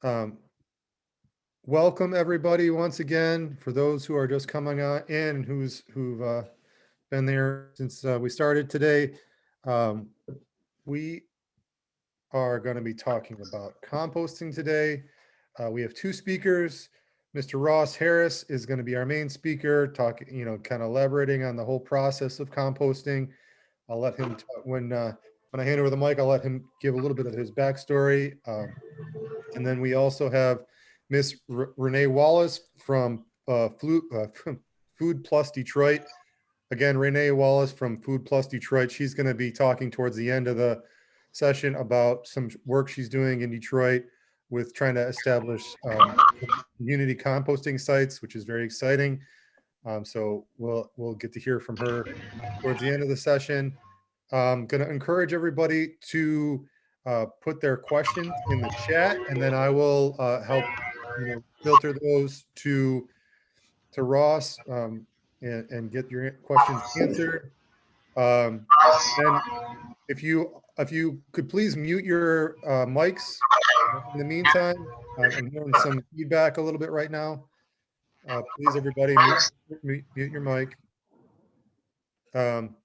Um, Welcome everybody once again. For those who are just coming on in, who've been there since we started today, we are going to be talking about composting today. We have two speakers. Mr. Ross Harris is going to be our main speaker, talking, kind of elaborating on the whole process of composting. I'll let him talk when I hand over the mic. I'll let him give a little bit of his backstory. And then we also have Miss Renee Wallace from Food Plus Detroit. Again, Renee Wallace from Food Plus Detroit. She's going to be talking towards the end of the session about some work she's doing in Detroit with trying to establish community composting sites, which is very exciting. So we'll get to hear from her towards the end of the session. I'm going to encourage everybody to put their questions in the chat, and then I will help filter those to Ross and get your questions answered. And if you could please mute your mics in the meantime. I'm hearing some feedback a little bit right now. Please, everybody, mute your mic. Um,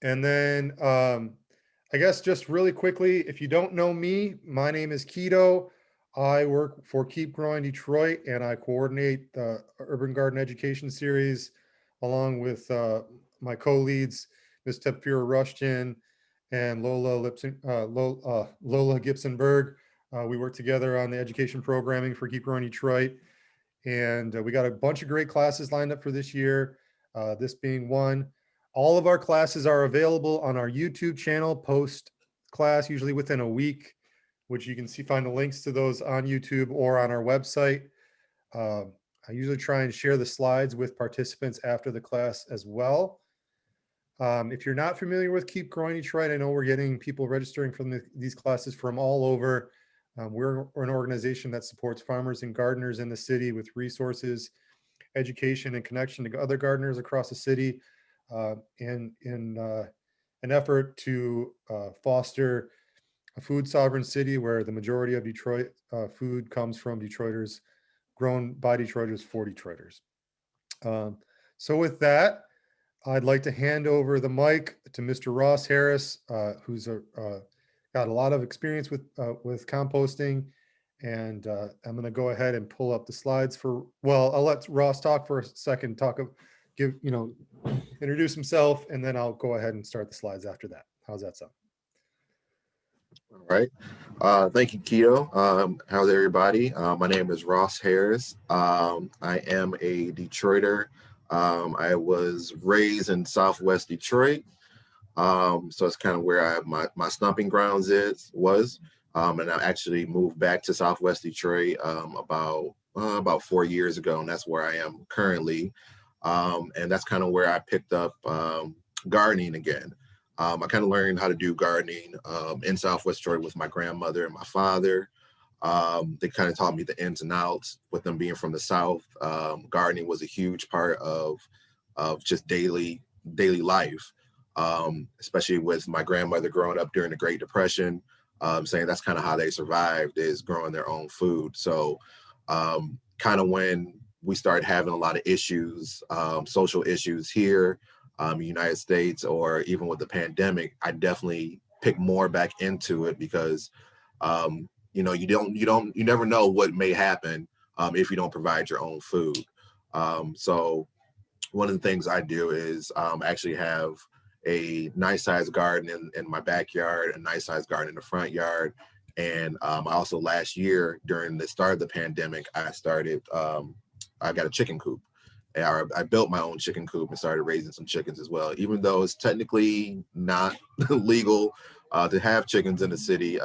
And then I guess just really quickly, if you don't know me, my name is Keto. I work for Keep Growing Detroit, and I coordinate the Urban Garden Education Series along with my co-leads, Ms. Tepfira Rushton and Lola Gibson-Berg. We work together on the education programming for Keep Growing Detroit. And we got a bunch of great classes lined up for this year, this being one. All of our classes are available on our YouTube channel post class, usually within a week, which you can find the links to those on YouTube or on our website. I usually try and share the slides with participants after the class as well. If you're not familiar with Keep Growing Detroit, I know we're getting people registering from these classes from all over. We're an organization that supports farmers and gardeners in the city with resources, education, and connection to other gardeners across the city in an effort to foster a food sovereign city where the majority of Detroit food comes from Detroiters, grown by Detroiters for Detroiters. So with that, I'd like to hand over the mic to Mr. Ross Harris, who's got a lot of experience with composting. And I'm going to go ahead and pull up the slides I'll let Ross talk for a second, introduce himself, and then I'll go ahead and start the slides after that. How's that sound? All right. Thank you, Keto. How's everybody? My name is Ross Harris. I am a Detroiter. I was raised in Southwest Detroit. So it's kind of where my stomping grounds was. And I actually moved back to Southwest Detroit about 4 years ago, and that's where I am currently. And that's kind of where I picked up gardening again. I kind of learned how to do gardening in Southwest Detroit with my grandmother and my father. They kind of taught me the ins and outs. With them being from the South, gardening was a huge part of just daily life, especially with my grandmother growing up during the Great Depression, saying that's kind of how they survived, is growing their own food. So kind of when we started having a lot of issues, social issues here, United States, or even with the pandemic, I definitely picked more back into it because, you never know what may happen if you don't provide your own food. So one of the things I do is actually have a nice sized garden in my backyard, a nice sized garden in the front yard. And I also last year during the start of the pandemic, I got a chicken coop. I built my own chicken coop and started raising some chickens as well, even though it's technically not legal to have chickens in the city.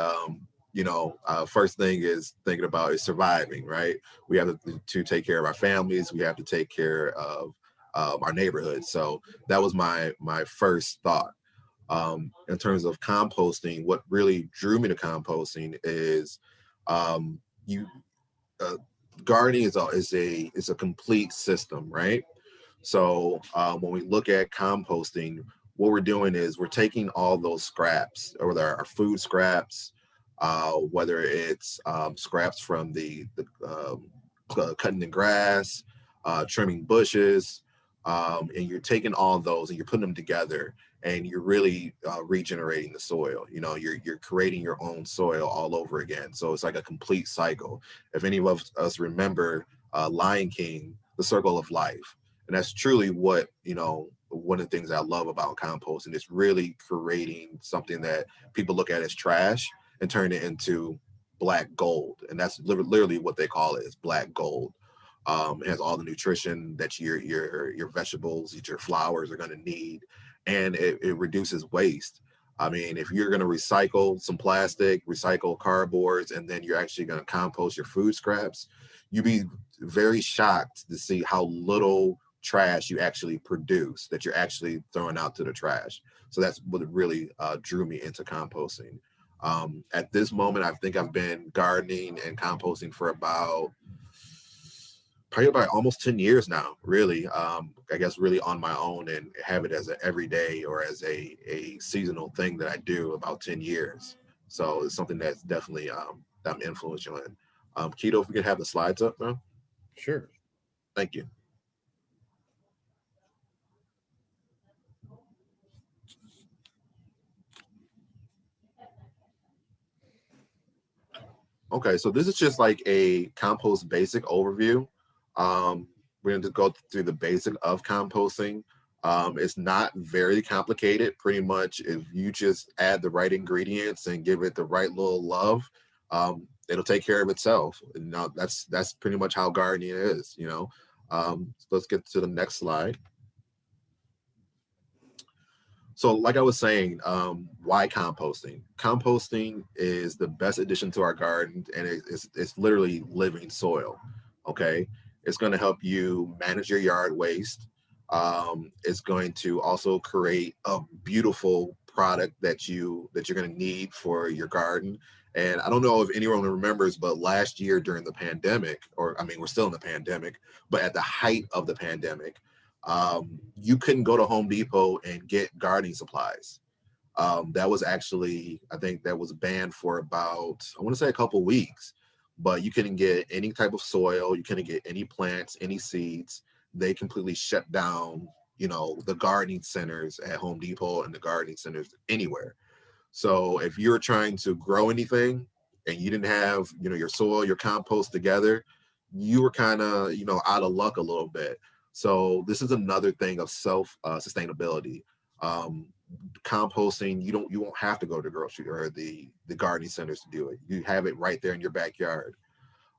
First thing is thinking about is surviving, right? We have to take care of our families. We have to take care of our neighborhood. So that was my first thought. In terms of composting, what really drew me to composting is gardening is a complete system, right? So when we look at composting, what we're doing is we're taking all those scraps, or our food scraps, whether it's scraps from cutting the grass, trimming bushes, and you're taking all those and you're putting them together, and you're really regenerating the soil. You know, you're creating your own soil all over again. So it's like a complete cycle. If any of us remember Lion King, the circle of life, and that's truly what, you know, one of the things I love about composting is really creating something that people look at as trash and turn it into black gold. And that's literally what they call it, is black gold. It has all the nutrition that your vegetables, your flowers are going to need, and it reduces waste. I mean, if you're going to recycle some plastic, recycle cardboards, and then you're actually going to compost your food scraps, you'd be very shocked to see how little trash you actually produce that you're actually throwing out to the trash. So that's what really drew me into composting. At this moment, I think I've been gardening and composting for probably about almost 10 years now, really. I guess really on my own, and have it as an everyday or as a seasonal thing that I do about 10 years. So it's something that's definitely that I'm influential in. Keto, if we could have the slides up now. Sure. Thank you. Okay, so this is just like a compost basic overview. We're going to go through the basic of composting. It's not very complicated. Pretty much, if you just add the right ingredients and give it the right little love, it'll take care of itself. And now that's pretty much how gardening is. You know. So let's get to the next slide. So like I was saying, why composting? Composting is the best addition to our garden, and it's literally living soil. Okay, it's going to help you manage your yard waste. It's going to also create a beautiful product that you're going to need for your garden. And I don't know if anyone remembers, but last year during the pandemic, or I mean, we're still in the pandemic, but at the height of the pandemic, you couldn't go to Home Depot and get gardening supplies. That was actually, I think that was banned for about, I want to say a couple weeks, but you couldn't get any type of soil. You couldn't get any plants, any seeds. They completely shut down, you know, the gardening centers at Home Depot and the gardening centers anywhere. So if you're trying to grow anything and you didn't have, you know, your soil, your compost together, you were kind of, you know, out of luck a little bit. So this is another thing of self sustainability. Um, Composting, you won't have to go to the grocery or the gardening centers to do it. You have it right there in your backyard.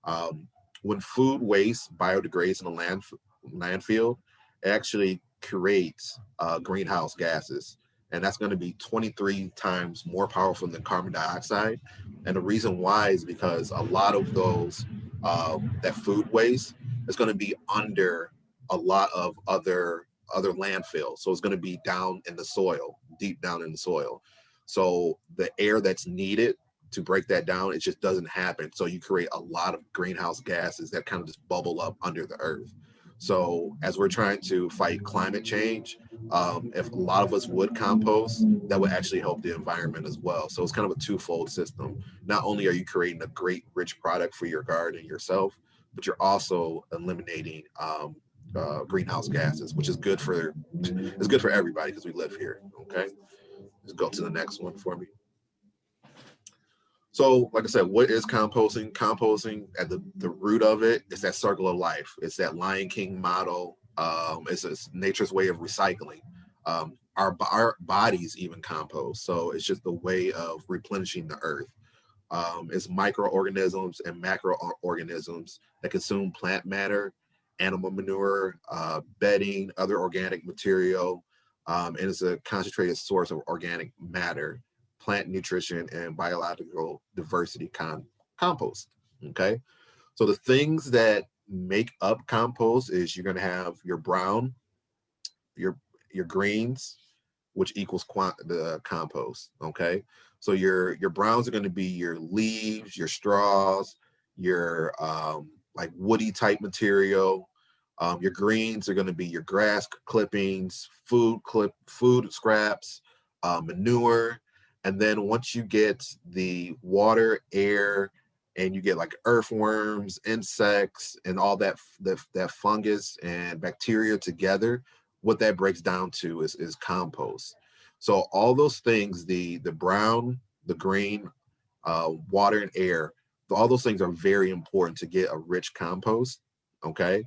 Um, when food waste biodegrades in the landfill, it actually creates greenhouse gases. And that's going to be 23 times more powerful than carbon dioxide. And the reason why is because a lot of those, that food waste is going to be under a lot of other landfills. So it's going to be down in the soil, deep down in the soil. So the air that's needed to break that down, it just doesn't happen. So you create a lot of greenhouse gases that kind of just bubble up under the earth. So as we're trying to fight climate change, if a lot of us would compost, that would actually help the environment as well. So it's kind of a twofold system. Not only are you creating a great, rich product for your garden yourself, but you're also eliminating greenhouse gases, which is good for everybody because we live here. Okay, let's go to the next one for me. So, like I said, what is composting? Composting, at the root of it, is that circle of life. It's that Lion King model. It's nature's way of recycling. Our bodies even compost. So it's just the way of replenishing the earth. It's microorganisms and macroorganisms that consume plant matter, animal manure, bedding, other organic material, and it's a concentrated source of organic matter, plant nutrition, and biological diversity compost. Okay, so the things that make up compost is you're going to have your brown, your greens, which equals the compost. Okay, so your browns are going to be your leaves, your straws, your like woody type material. Your greens are going to be your grass clippings, food scraps, manure, And then once you get the water, air, and you get like earthworms, insects, and all that fungus and bacteria together, what that breaks down to is compost. So all those things, the brown, the green, water and air, all those things are very important to get a rich compost. Okay.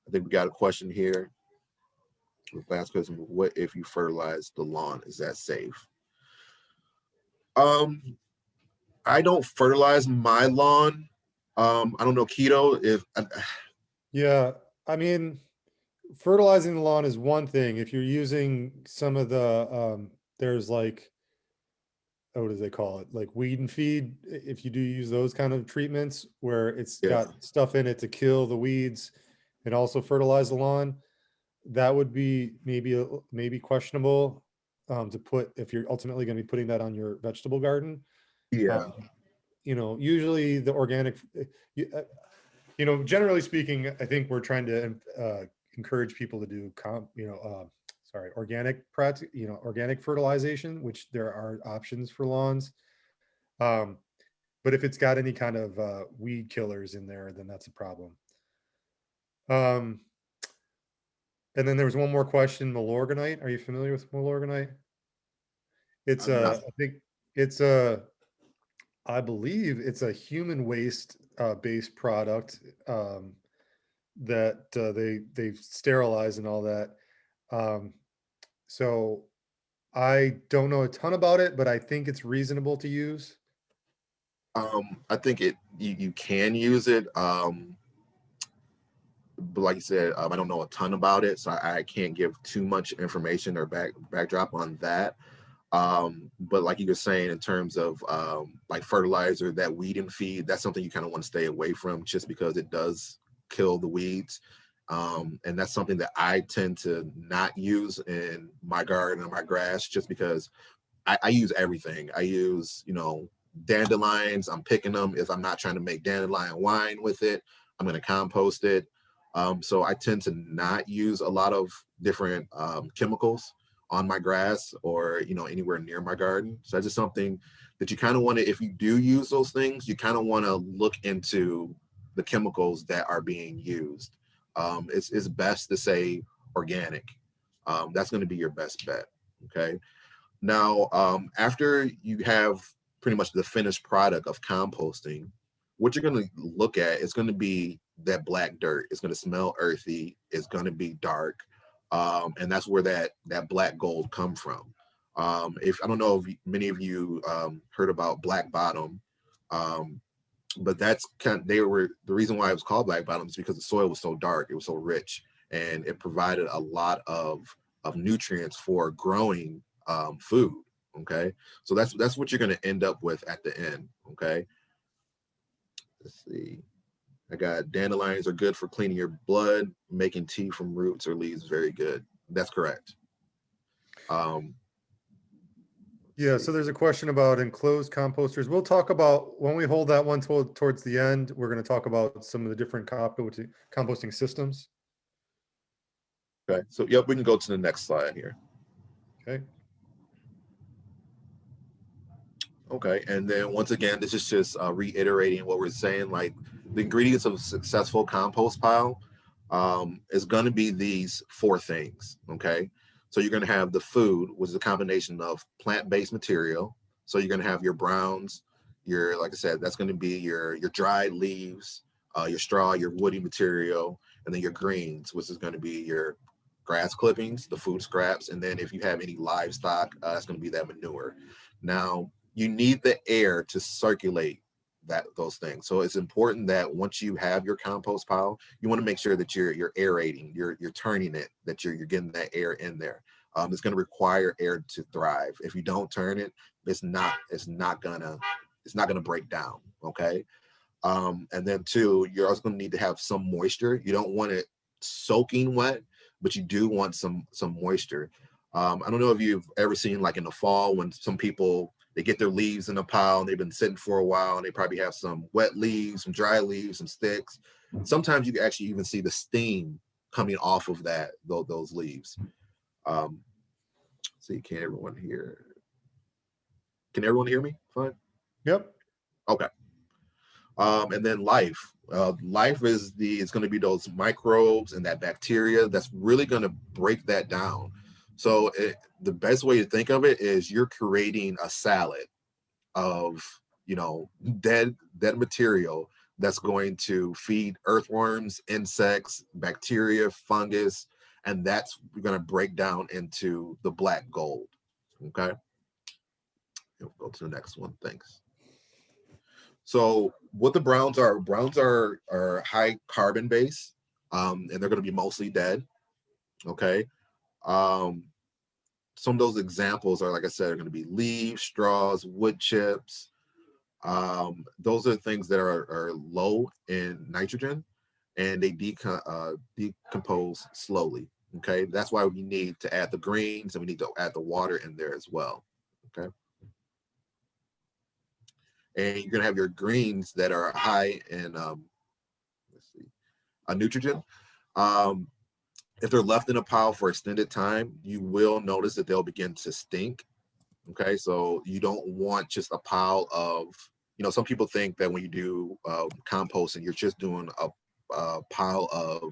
I think we got a question here. Last question: what if you fertilize the lawn? Is that safe? Um, I don't fertilize my lawn. I don't know, keto. If Yeah, I mean, fertilizing the lawn is one thing. If you're using some of the, there's like, oh, what do they call it? Like weed and feed. If you do use those kind of treatments where it's yeah, got stuff in it to kill the weeds and also fertilize the lawn, that would be maybe questionable to put if you're ultimately going to be putting that on your vegetable garden. yeah, Um, usually the organic, you, generally speaking, I think we're trying to encourage people to do organic fertilization, which there are options for lawns. Um, but if it's got any kind of weed killers in there, then that's a problem. Um, and then there was one more question, Milorganite. Are you familiar with Milorganite? It's I'm not. I think it's a, I believe it's a human waste based product that they've sterilized and all that. Um, so I don't know a ton about it, but I think it's reasonable to use. I think you can use it. But like you said, I don't know a ton about it, so I can't give too much information or backdrop on that. But like you were saying, in terms of like fertilizer, that weed and feed, that's something you kind of want to stay away from, just because it does kill the weeds. And that's something that I tend to not use in my garden or my grass, just because I use everything. I use, dandelions. I'm picking them. If I'm not trying to make dandelion wine with it, I'm going to compost it. So I tend to not use a lot of different chemicals on my grass or anywhere near my garden. So that's just something that you kind of want to, if you do use those things, you kind of want to look into the chemicals that are being used. It's best to say organic. That's going to be your best bet. Okay. Now, after you have pretty much the finished product of composting, what you're going to look at is going to be that black dirt. It's going to smell earthy. It's going to be dark, and that's where that black gold come from. If I don't know if many of you heard about black bottom, um, but that's they were the reason why it was called black bottom is because the soil was so dark, it was so rich, and it provided a lot of nutrients for growing food. Okay, so that's what you're going to end up with at the end. Okay, let's see. I got dandelions are good for cleaning your blood, making tea from roots or leaves very good. That's correct. Um, let's Yeah, see. so there's a question about enclosed composters. We'll talk about when we hold that one towards the end. We're going to talk about some of the different composting systems. Okay, so yep, we can go to the next slide here. Okay. Okay, and then once again, this is just reiterating what we're saying. Like the ingredients of a successful compost pile is going to be these four things. Okay, so you're going to have the food, which is a combination of plant-based material. So you're going to have your browns, your, like I said, that's going to be your dried leaves, your straw, your woody material, and then your greens, which is going to be your grass clippings, the food scraps, and then if you have any livestock, that's going to be that manure. Now, you need the air to circulate those things. So it's important that once you have your compost pile, you want to make sure that you're aerating, you're turning it, that you're getting that air in there. It's going to require air to thrive. If you don't turn it, it's not gonna break down. Okay. And then two, you're also going to need to have some moisture. You don't want it soaking wet, but you do want some moisture. I don't know if you've ever seen like in the fall when some people they get their leaves in a pile and they've been sitting for a while and they probably have some wet leaves, some dry leaves, some sticks. Sometimes you can actually even see the steam coming off of those leaves. So you can't everyone hear. Can everyone hear me? Fine. Yep. Okay. And then life. Life is going to be those microbes and that bacteria that's really going to break that down. So the best way to think of it is you're creating a salad of, dead material that's going to feed earthworms, insects, bacteria, fungus, and that's going to break down into the black gold. Okay. We'll go to the next one. Thanks. So what the browns are high carbon base, and they're going to be mostly dead. Okay. Some of those examples are, like I said, are going to be leaves, straws, wood chips. Those are things that are low in nitrogen, and they decompose slowly. Okay. That's why we need to add the greens, and we need to add the water in there as well. Okay. And you're going to have your greens that are high in nitrogen. If they're left in a pile for extended time, you will notice that they'll begin to stink. Okay, so you don't want just a pile of, some people think that when you do composting, you're just doing a pile of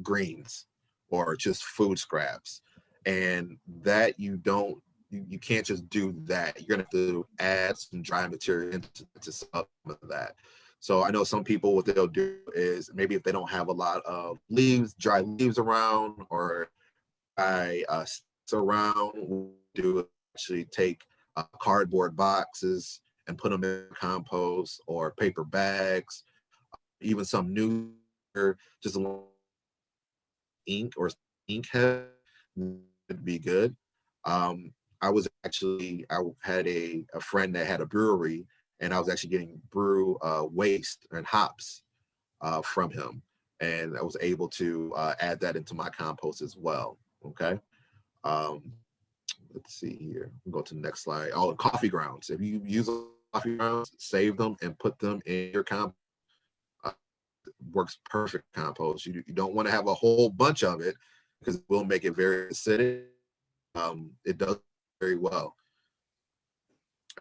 greens or just food scraps, and that you can't just do that. You're gonna have to add some dry material into some of that. So I know some people, what they'll do is maybe if they don't have a lot of dry leaves around, or around, do actually take cardboard boxes and put them in compost, or paper bags, even some new, just ink or ink head would be good. I had a friend that had a brewery, and I was actually getting brew waste and hops from him, and I was able to add that into my compost as well. Okay. Let's see here. We'll go to the next slide. Oh, coffee grounds. If you use coffee grounds, save them and put them in your compost. Works perfect compost. You don't want to have a whole bunch of it, because it will make it very acidic. It does very well.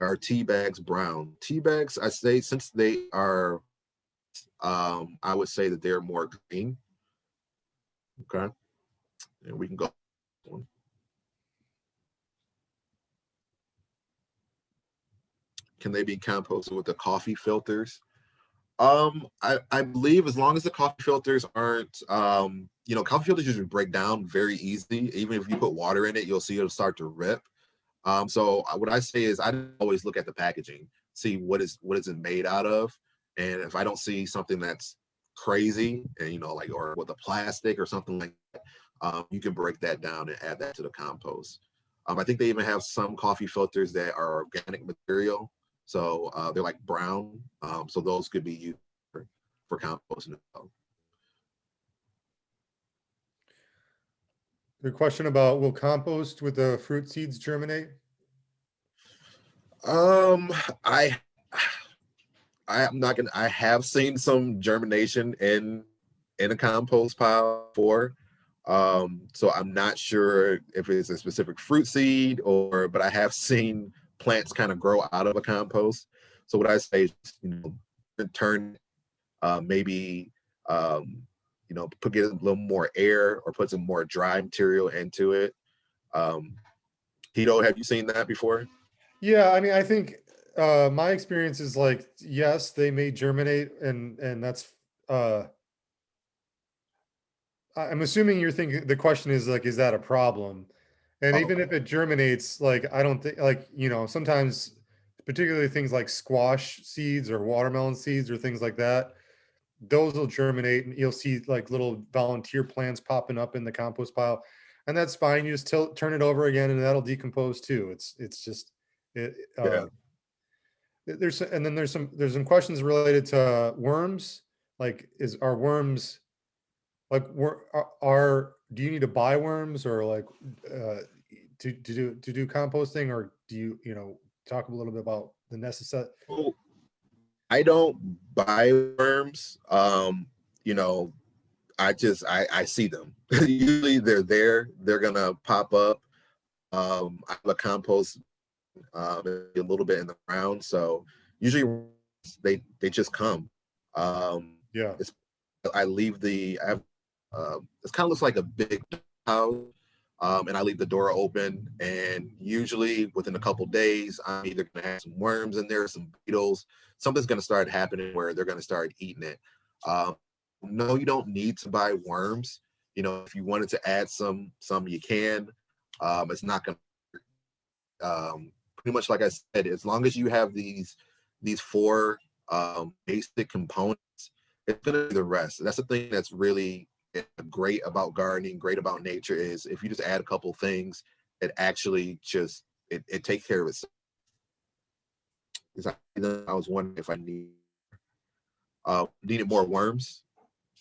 Our tea bags brown. Tea bags, I say, since they are, I would say that they're more green. Okay. And we can go. Can they be composted with the coffee filters? I believe as long as the coffee filters aren't, coffee filters usually break down very easily. Even if you put water in it, you'll see it'll start to rip. So what I say is I always look at the packaging, see what is it made out of, and if I don't see something that's crazy, and or with a plastic or something like that, you can break that down and add that to the compost. I think they even have some coffee filters that are organic material, so they're like brown. So those could be used for composting as well. The question about, will compost with the fruit seeds germinate? I I'm not gonna. I have seen some germination in a compost pile before. So I'm not sure if it's a specific fruit seed, but I have seen plants kind of grow out of a compost. So what I say is, turn maybe get a little more air, or put some more dry material into it. Tito, have you seen that before? Yeah, I mean, I think my experience is like, yes, they may germinate, and that's I'm assuming you're thinking, the question is like, is that a problem? And even if it germinates, like, I don't think, like, sometimes, particularly things like squash seeds or watermelon seeds or things like that, those will germinate, and you'll see like little volunteer plants popping up in the compost pile, and that's fine. You just turn it over again, and that'll decompose too. It's just it. Yeah. And then there's some questions related to worms. Like, are worms, like, do you need to buy worms, or like to do composting, or do you talk a little bit about the necessary? Oh, I don't buy worms. I see them. Usually they're there. They're gonna pop up. I have a compost a little bit in the ground. So usually they just come. Yeah. It's I leave I have it kind of looks like a big house, and I leave the door open. And usually within a couple days, I'm either gonna have some worms in there, some beetles. Something's gonna start happening where they're gonna start eating it. No, you don't need to buy worms. You know, if you wanted to add some you can. It's not gonna pretty much like I said, as long as you have these four basic components, it's gonna be the rest. That's the thing that's really great about gardening, great about nature, is if you just add a couple things, it actually just it takes care of itself. I was wondering if I needed more worms.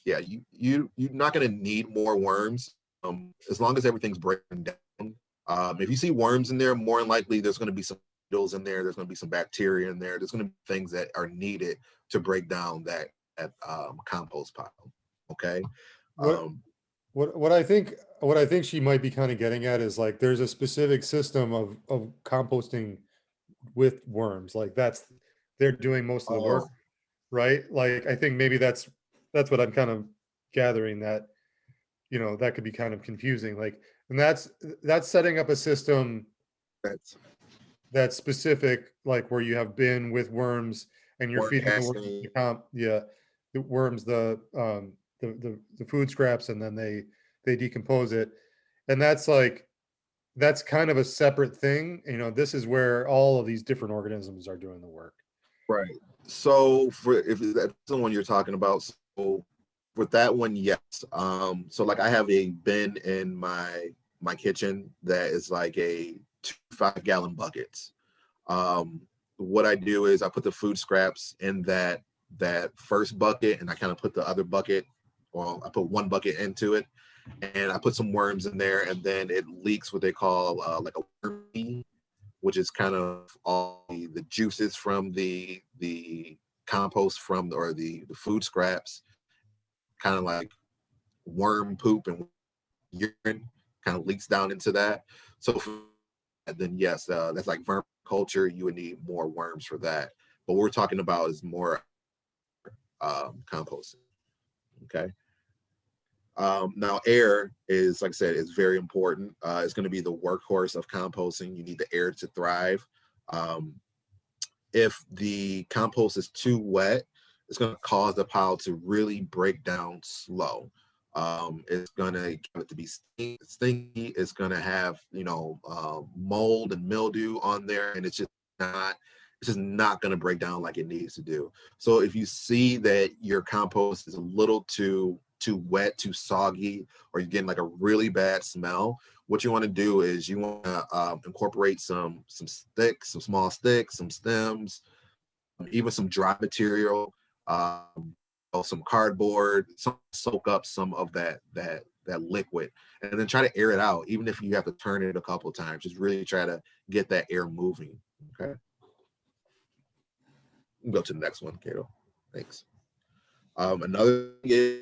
Yeah, you're not gonna need more worms as long as everything's breaking down. If you see worms in there, more than likely there's going to be some beetles in there. There's going to be some bacteria in there. There's going to be things that are needed to break down that compost pile. Okay. What what I think she might be kind of getting at is like there's a specific system of composting with worms. Like they're doing most of the work, Oh, right? Like I think maybe that's what I'm kind of gathering, that that could be kind of confusing. Like, and that's setting up a system that's that's specific, like where you have bin with worms and you're worm feeding the worms casting. the worms the food scraps, and then they decompose it. And that's like that's kind of a separate thing. This is where all of these different organisms are doing the work. Right. So for if that's the one you're talking about, so with that one, yes. So like I have a bin in my kitchen that is like a 5 gallon buckets. Um, what I do is I put the food scraps in that first bucket, and I kind of put the other bucket, well, I put one bucket into it, and I put some worms in there, and then it leaks what they call like a worm pea, which is kind of all the juices from the compost from or the food scraps, kind of like worm poop and urine, kind of leaks down into that. So then yes, that's like vermiculture. You would need more worms for that. But what we're talking about is more composting. Okay. Now, air is, like I said, is very important. It's going to be the workhorse of composting. You need the air to thrive. Um, if the compost is too wet, it's going to cause the pile to really break down slow. It's going to give it to be stinky. It's going to have, mold and mildew on there, and it's just not going to break down like it needs to do. So if you see that your compost is a little too wet, too soggy, or you're getting like a really bad smell, what you want to do is you want to incorporate some sticks, some small sticks, some stems, even some dry material, some cardboard, soak up some of that liquid, and then try to air it out. Even if you have to turn it a couple of times, just really try to get that air moving. Okay. Go to the next one, Kato. Thanks. Another thing is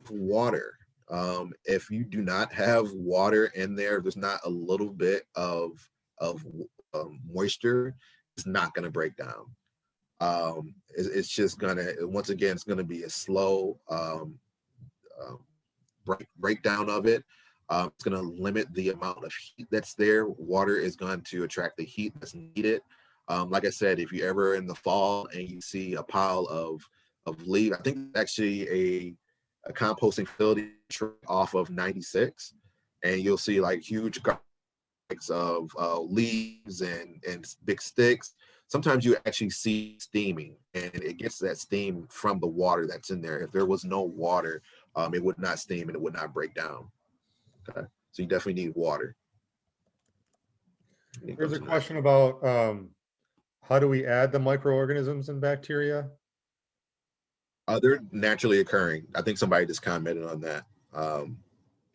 water. If you do not have water in there, there's not a little bit of moisture, it's not going to break down. It's just gonna, once again, it's gonna be a slow breakdown of it. It's gonna limit the amount of heat that's there. Water is going to attract the heat that's needed. Like I said, if you're ever in the fall and you see a pile of leaves, I think it's actually a composting facility off of 96, and you'll see like huge of leaves and big sticks. Sometimes you actually see steaming, and it gets that steam from the water that's in there. If there was no water, it would not steam and it would not break down. Okay, so you definitely need water. There's a question about how do we add the microorganisms and bacteria? They're naturally occurring. I think somebody just commented on that.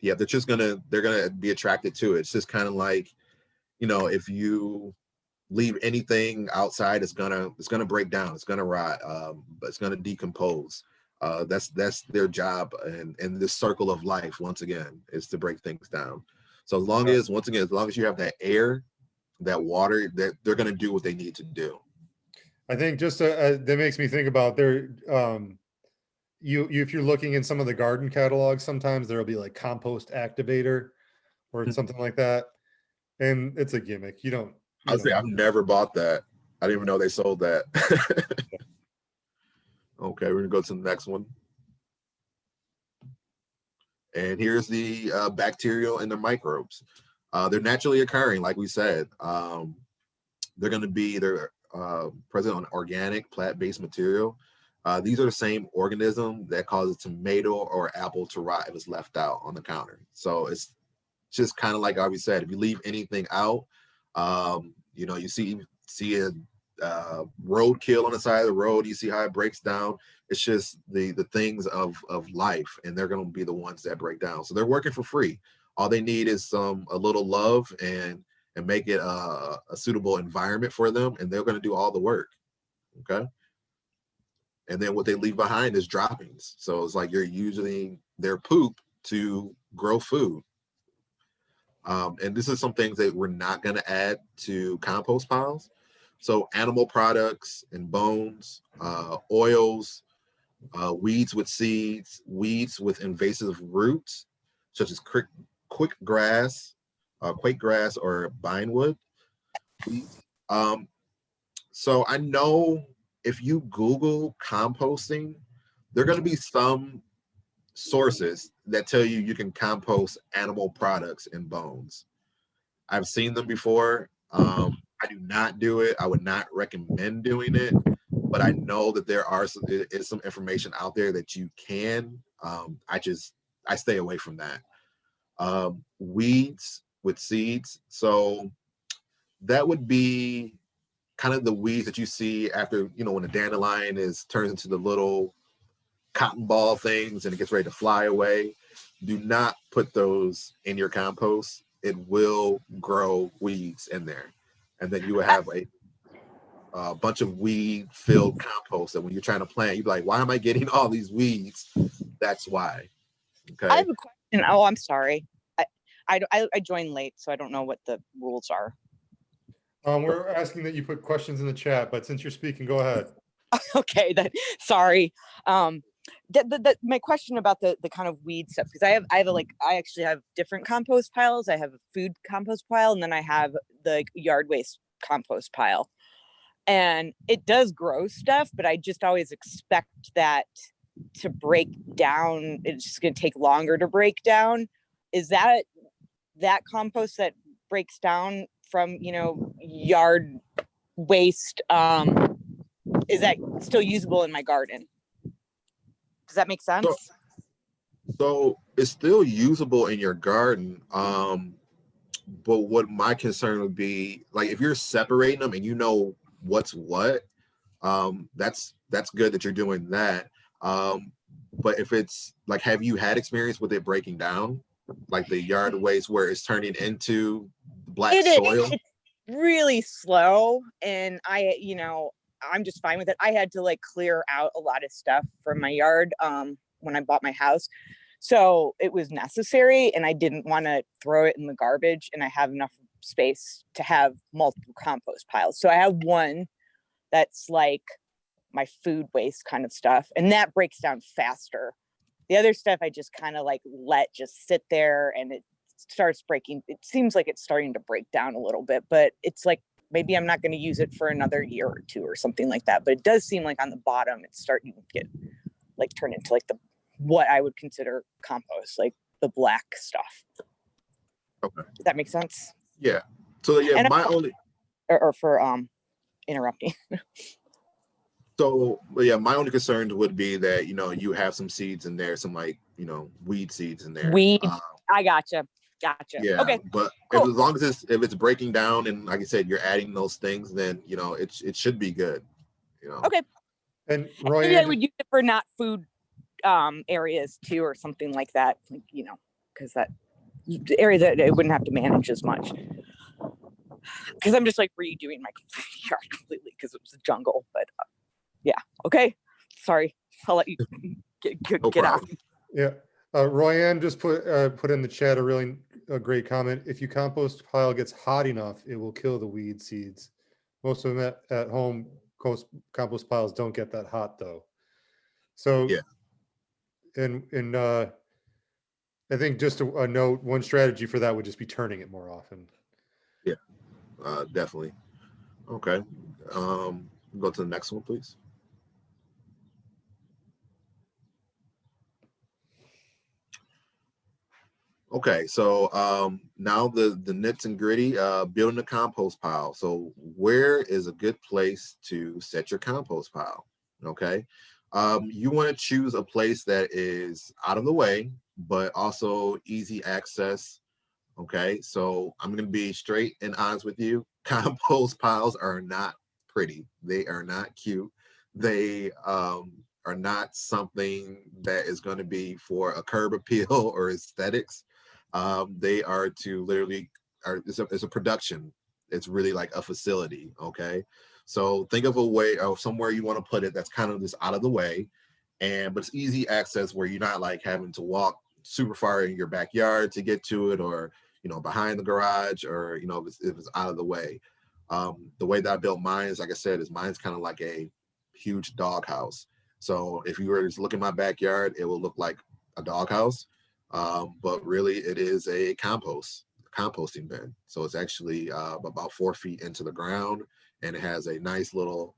Yeah, they're gonna be attracted to it. It's just kind of like, if you leave anything outside, it's gonna break down, it's gonna rot, but it's gonna decompose. That's their job, and this circle of life, once again, is to break things down. So as long as you have that air, that water, that they're going to do what they need to do. I think just that makes me think about there. If you're looking in some of the garden catalogs, sometimes there'll be like compost activator or something like that, and it's a gimmick. You don't. I'll say I've never bought that. I didn't even know they sold that. Okay, we're gonna go to the next one. And here's the bacterial and the microbes. They're naturally occurring, like we said. They're going to be present on organic plant-based material. These are the same organism that causes tomato or apple to rot if it's left out on the counter. So it's just kind of like we said, if you leave anything out, you know, you see a roadkill on the side of the road, you see how it breaks down. It's just the things of life, and they're going to be the ones that break down. So they're working for free. All they need is a little love and make it a suitable environment for them, and they're going to do all the work. Okay. And then what they leave behind is droppings. So it's like you're using their poop to grow food. And this is some things that we're not going to add to compost piles. So animal products and bones, oils, weeds with seeds, weeds with invasive roots, such as quick grass, quake grass, or binewood. So I know if you Google composting, there are going to be some sources that tell you can compost animal products and bones. I've seen them before. I do not do it. I would not recommend doing it, but I know that there is some information out there that you can. I stay away from that. Weeds with seeds. So that would be kind of the weeds that you see after, when the dandelion turns into the little cotton ball things and it gets ready to fly away. Do not put those in your compost. It will grow weeds in there. And then you will have a bunch of weed-filled compost that when you're trying to plant, you'd be like, why am I getting all these weeds? That's why. Okay. I have a question. Oh, I'm sorry. I joined late, so I don't know what the rules are. We're asking that you put questions in the chat, but since you're speaking, go ahead. Okay, sorry. My question about the kind of weed stuff, because I actually have different compost piles. I have a food compost pile, and then I have the yard waste compost pile. And it does grow stuff, but I just always expect that to break down. It's just going to take longer to break down. Is that compost that breaks down from, yard waste, is that still usable in my garden? Does that make sense? So it's still usable in your garden. But what my concern would be, like, if you're separating them and you know what's what, that's good that you're doing that. But if it's like, have you had experience with it breaking down, like the yard waste where it's turning into black soil? It's really slow, and I'm just fine with it. I had to clear out a lot of stuff from my yard when I bought my house. So it was necessary, and I didn't want to throw it in the garbage, and I have enough space to have multiple compost piles. So I have one that's like my food waste kind of stuff, and that breaks down faster. The other stuff I just kind of let just sit there, and it starts breaking. It seems like it's starting to break down a little bit, but it's maybe I'm not going to use it for another year or two or something like that. But it does seem like on the bottom, it's starting to get turn into what I would consider compost, like the black stuff. Okay. Does that make sense? Yeah. So yeah, and my only interrupting. So yeah, my only concerns would be that you have some seeds in there, some weed seeds in there. Weed. I gotcha. Yeah. Okay. But cool. as long as it's breaking down and like I said, you're adding those things, then it should be good. Okay. And Roy, maybe I would use it for not food areas too, or something like that. Because that area that I wouldn't have to manage as much. Because I'm just redoing my yard completely because it was a jungle. But yeah. Okay. Sorry. I'll let you get out. Yeah. Royanne just put in the chat a really a great comment. If your compost pile gets hot enough, it will kill the weed seeds. Most of them at home compost piles don't get that hot though. So, Yeah. and I think just a note, one strategy for that would just be turning it more often. Yeah, definitely. Okay. Go to the next one, please. Okay, so now the nits and gritty, building a compost pile. So where is a good place to set your compost pile? Okay, you want to choose a place that is out of the way, but also easy access. Okay, so I'm gonna be straight and honest with you. Compost piles are not pretty. They are not cute. They are not something that is going to be for a curb appeal or aesthetics. They are to literally it's a production. It's really like a facility. Okay, so think of a way of somewhere you want to put it that's kind of just out of the way, but it's easy access where you're not like having to walk super far in your backyard to get to it, or behind the garage, or if it's out of the way. The way that I built mine is, like I said, is mine's kind of like a huge doghouse. So if you were to look in my backyard, it will look like a doghouse, but really it is a composting bin. So it's actually about 4 feet into the ground, and it has a nice little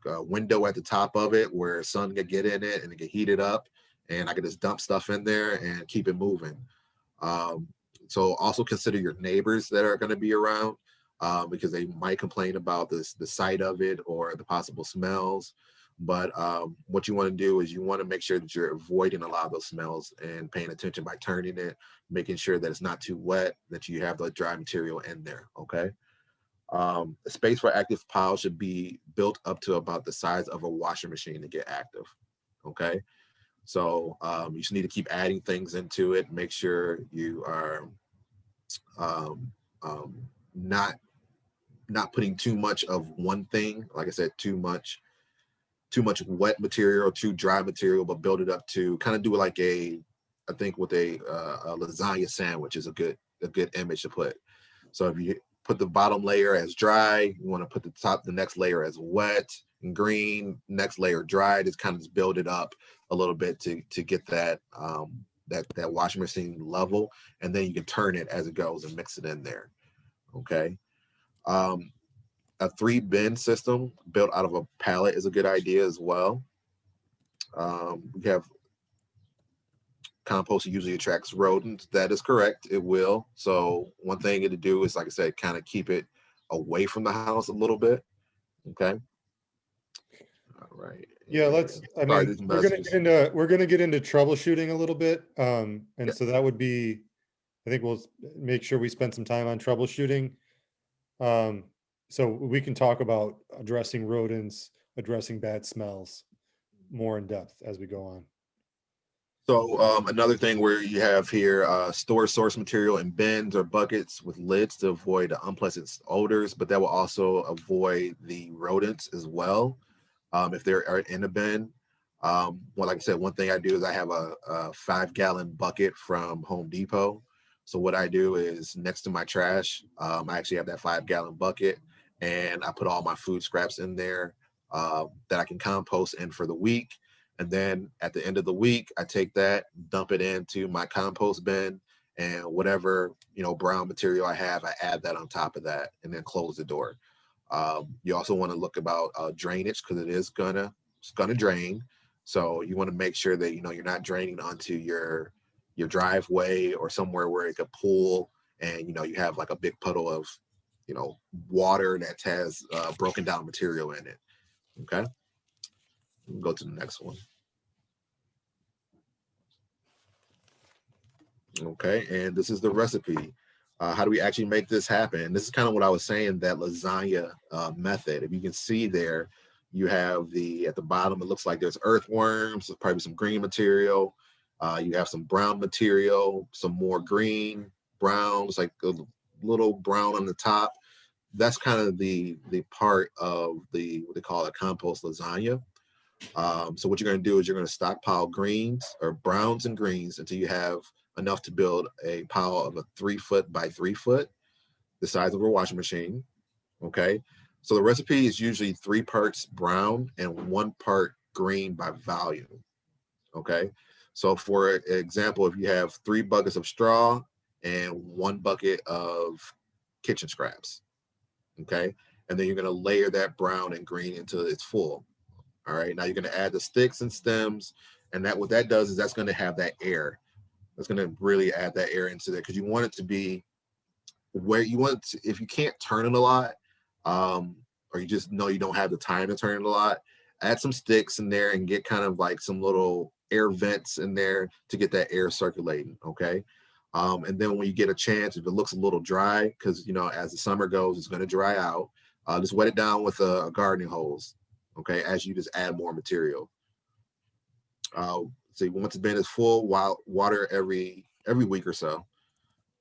window at the top of it where sun can get in it and it can heat it up, and I can just dump stuff in there and keep it moving. Um, so also consider your neighbors that are going to be around, because they might complain about the sight of it or the possible smells. But what you want to do is you want to make sure that you're avoiding a lot of those smells and paying attention by turning it, making sure that it's not too wet, that you have the dry material in there. Okay. The space for active piles should be built up to about the size of a washing machine to get active. Okay. So you just need to keep adding things into it. Make sure you are um, not putting too much of one thing. Like I said, too much wet material, too dry material, but build it up to kind of do like I think with a lasagna sandwich is a good image to put. So if you put the bottom layer as dry, you want to put the next layer as wet and green, next layer dry. Just kind of just build it up a little bit to get that that washing machine level, and then you can turn it as it goes and mix it in there. Okay. A 3 bin system built out of a pallet is a good idea as well. We have compost usually attracts rodents. That is correct. It will. So one thing to do is, like I said, kind of keep it away from the house a little bit. Okay. All right. Yeah, Sorry, we're gonna get into troubleshooting a little bit. And Yeah. so that would be, I think we'll make sure we spend some time on troubleshooting. So we can talk about addressing rodents, addressing bad smells more in depth as we go on. So another thing where you have here, store source material in bins or buckets with lids to avoid the unpleasant odors, but that will also avoid the rodents as well. If they're in a bin. Well, like I said, one thing I do is I have a 5-gallon bucket from Home Depot. So what I do is next to my trash, I actually have that 5-gallon bucket, and I put all my food scraps in there that I can compost in for the week. And then at the end of the week, I take that, dump it into my compost bin, and whatever brown material I have, I add that on top of that, and then close the door. You also want to look about drainage, because it's gonna drain. So you want to make sure that you're not draining onto your driveway or somewhere where it could pool, and you have like a big puddle of water that has broken down material in it. Okay, we'll go to the next one. Okay, and this is the recipe. How do we actually make this happen? This is kind of what I was saying, that lasagna method. If you can see there, you have at the bottom, it looks like there's earthworms, probably some green material. You have some brown material, some more green, browns, like a little brown on the top. That's kind of the part of what they call a compost lasagna. So what you're going to do is you're going to stockpile greens or browns and greens until you have enough to build a pile of a 3 foot by 3 foot, the size of a washing machine. Okay. So the recipe is usually 3 parts brown and 1 part green by volume. Okay. So for example, if you have 3 buckets of straw and 1 bucket of kitchen scraps, okay, and then you're going to layer that brown and green until it's full. All right. Now you're going to add the sticks and stems, and that what that does is that's going to have that air. That's going to really add that air into there because you want it to be where you want it to, if you can't turn it a lot, or you just know you don't have the time to turn it a lot, add some sticks in there and get kind of like some little air vents in there to get that air circulating. Okay. And then when you get a chance, if it looks a little dry, because as the summer goes, it's going to dry out. Just wet it down with a gardening hose. Okay, as you just add more material. So once the bin is full, water every week or so.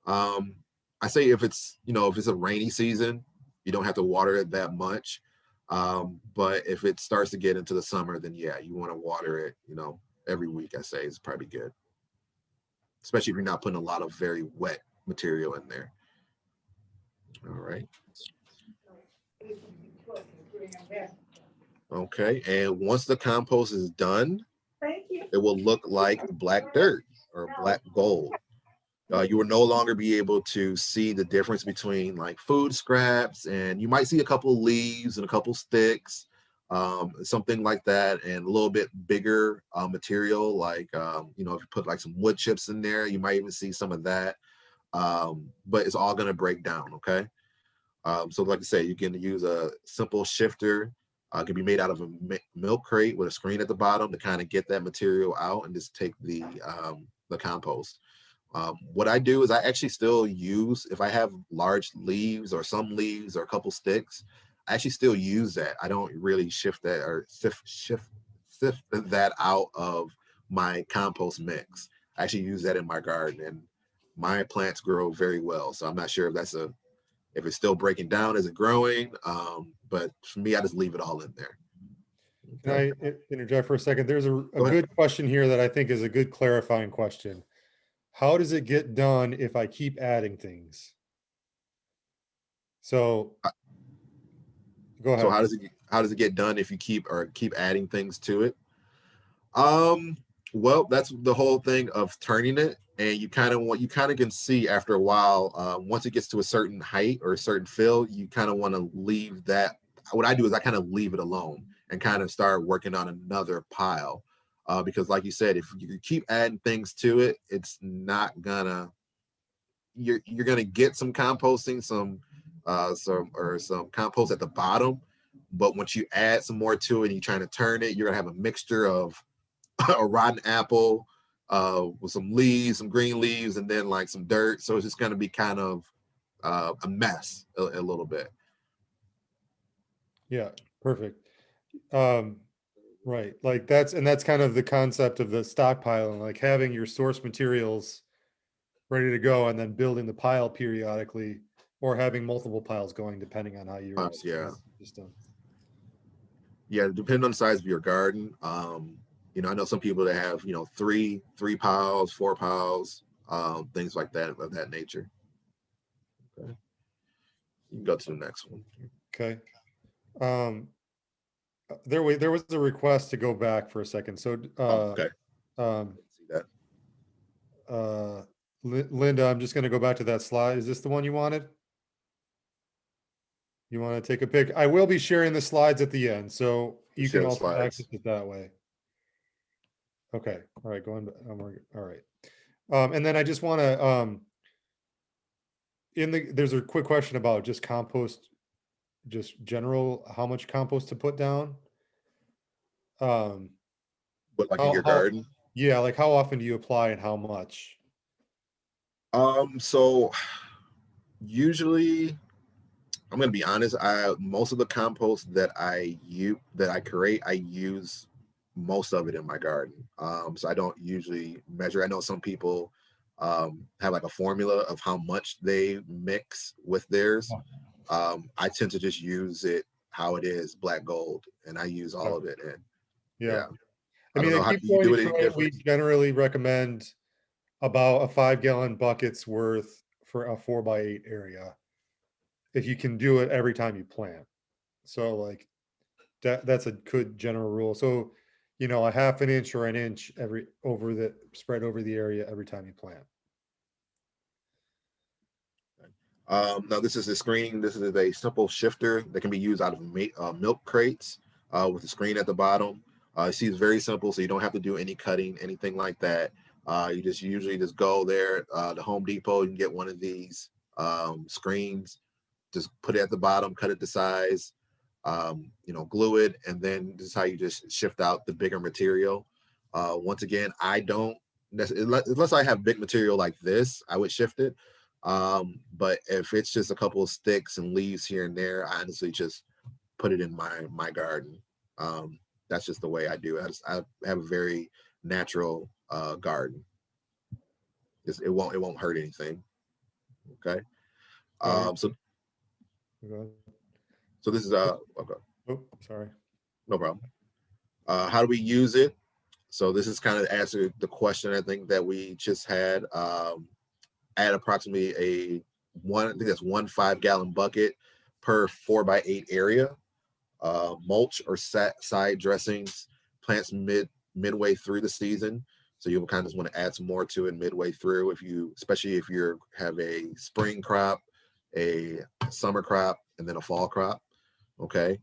I say if it's a rainy season, you don't have to water it that much. But if it starts to get into the summer, then yeah, you want to water it, every week. I say is probably good, especially if you're not putting a lot of very wet material in there. All right. Okay, and once the compost is done, it will look like black dirt or black gold. You will no longer be able to see the difference between like food scraps, and you might see a couple leaves and a couple sticks, something like that, and a little bit bigger material like if you put like some wood chips in there, you might even see some of that. But it's all going to break down. Okay. So like I say, you can use a simple shifter. It can be made out of a milk crate with a screen at the bottom to kind of get that material out and just take the compost. What I do is I actually still use, if I have large leaves or some leaves or a couple sticks, I actually still use that. I don't really shift that or sift that out of my compost mix. I actually use that in my garden, and my plants grow very well. So I'm not sure if it's still breaking down as it growing. But for me, I just leave it all in there. Can I interject for a second? There's a Go ahead. good question here that I think is a good clarifying question. How does it get done if I keep adding things? So go ahead. So how does it get done if you keep adding things to it? Well, that's the whole thing of turning it, and you kind of can see after a while, once it gets to a certain height or a certain fill, you kind of want to leave that. What I do is I kind of leave it alone and kind of start working on another pile, because like you said, if you keep adding things to it, it's not gonna. You're gonna get some composting, some compost at the bottom, but once you add some more to it and you're trying to turn it, you're gonna have a mixture of a rotten apple with some leaves, some green leaves, and then like some dirt. So it's just going to be kind of a mess a little bit. Yeah, perfect. Right. Like that's kind of the concept of the stockpiling, like having your source materials ready to go and then building the pile periodically, or having multiple piles going depending on how you're Yeah. system. Yeah, depending on the size of your garden. I know some people that have, three piles, 4 piles, things like that of that nature. Okay. You can go to the next one. Okay. There was a request to go back for a second. So Okay. See that. Linda, I'm just going to go back to that slide. Is this the one you wanted? You want to take a pic? I will be sharing the slides at the end, so you Share can the also slides. access it that way. Okay. All right. Going. All right. And then I just want to there's a quick question about just compost, just general, how much compost to put down. But like in your garden. Yeah, like how often do you apply and how much? So usually, I'm gonna be honest. Most of the compost that I create, I use most of it in my garden. So I don't usually measure. I know some people have like a formula of how much they mix with theirs. I tend to just use it how it is, black gold, and I use all of it. And Yeah. I mean, I keep going to try. We generally recommend about a 5-gallon bucket's worth for a 4x8 area. If you can do it every time you plant. So like that's a good general rule. So, you know, a half an inch or an inch spread over the area every time you plant. Now this is a screen. This is a simple shifter that can be used out of milk crates with a screen at the bottom. You see, it's very simple, so you don't have to do any cutting, anything like that. You just usually just go there to Home Depot. You can get one of these screens. Just put it at the bottom, cut it to size, you know, glue it, and then this is how you just shift out the bigger material. Once again, I don't unless I have big material like this, I would shift it. But if it's just a couple of sticks and leaves here and there, I honestly just put it in my garden. That's just the way I do it. I have a very natural garden. It won't hurt anything. Okay. So this is okay. Oh, sorry. No problem. How do we use it? So this is kind of answer the question I think that we just had. Add approximately I think that's 1 5-gallon bucket per 4x8 area. Mulch or side dressings, plants midway through the season. So you'll kind of just want to add some more to it midway through, especially if you have a spring crop, a summer crop, and then a fall crop. Okay.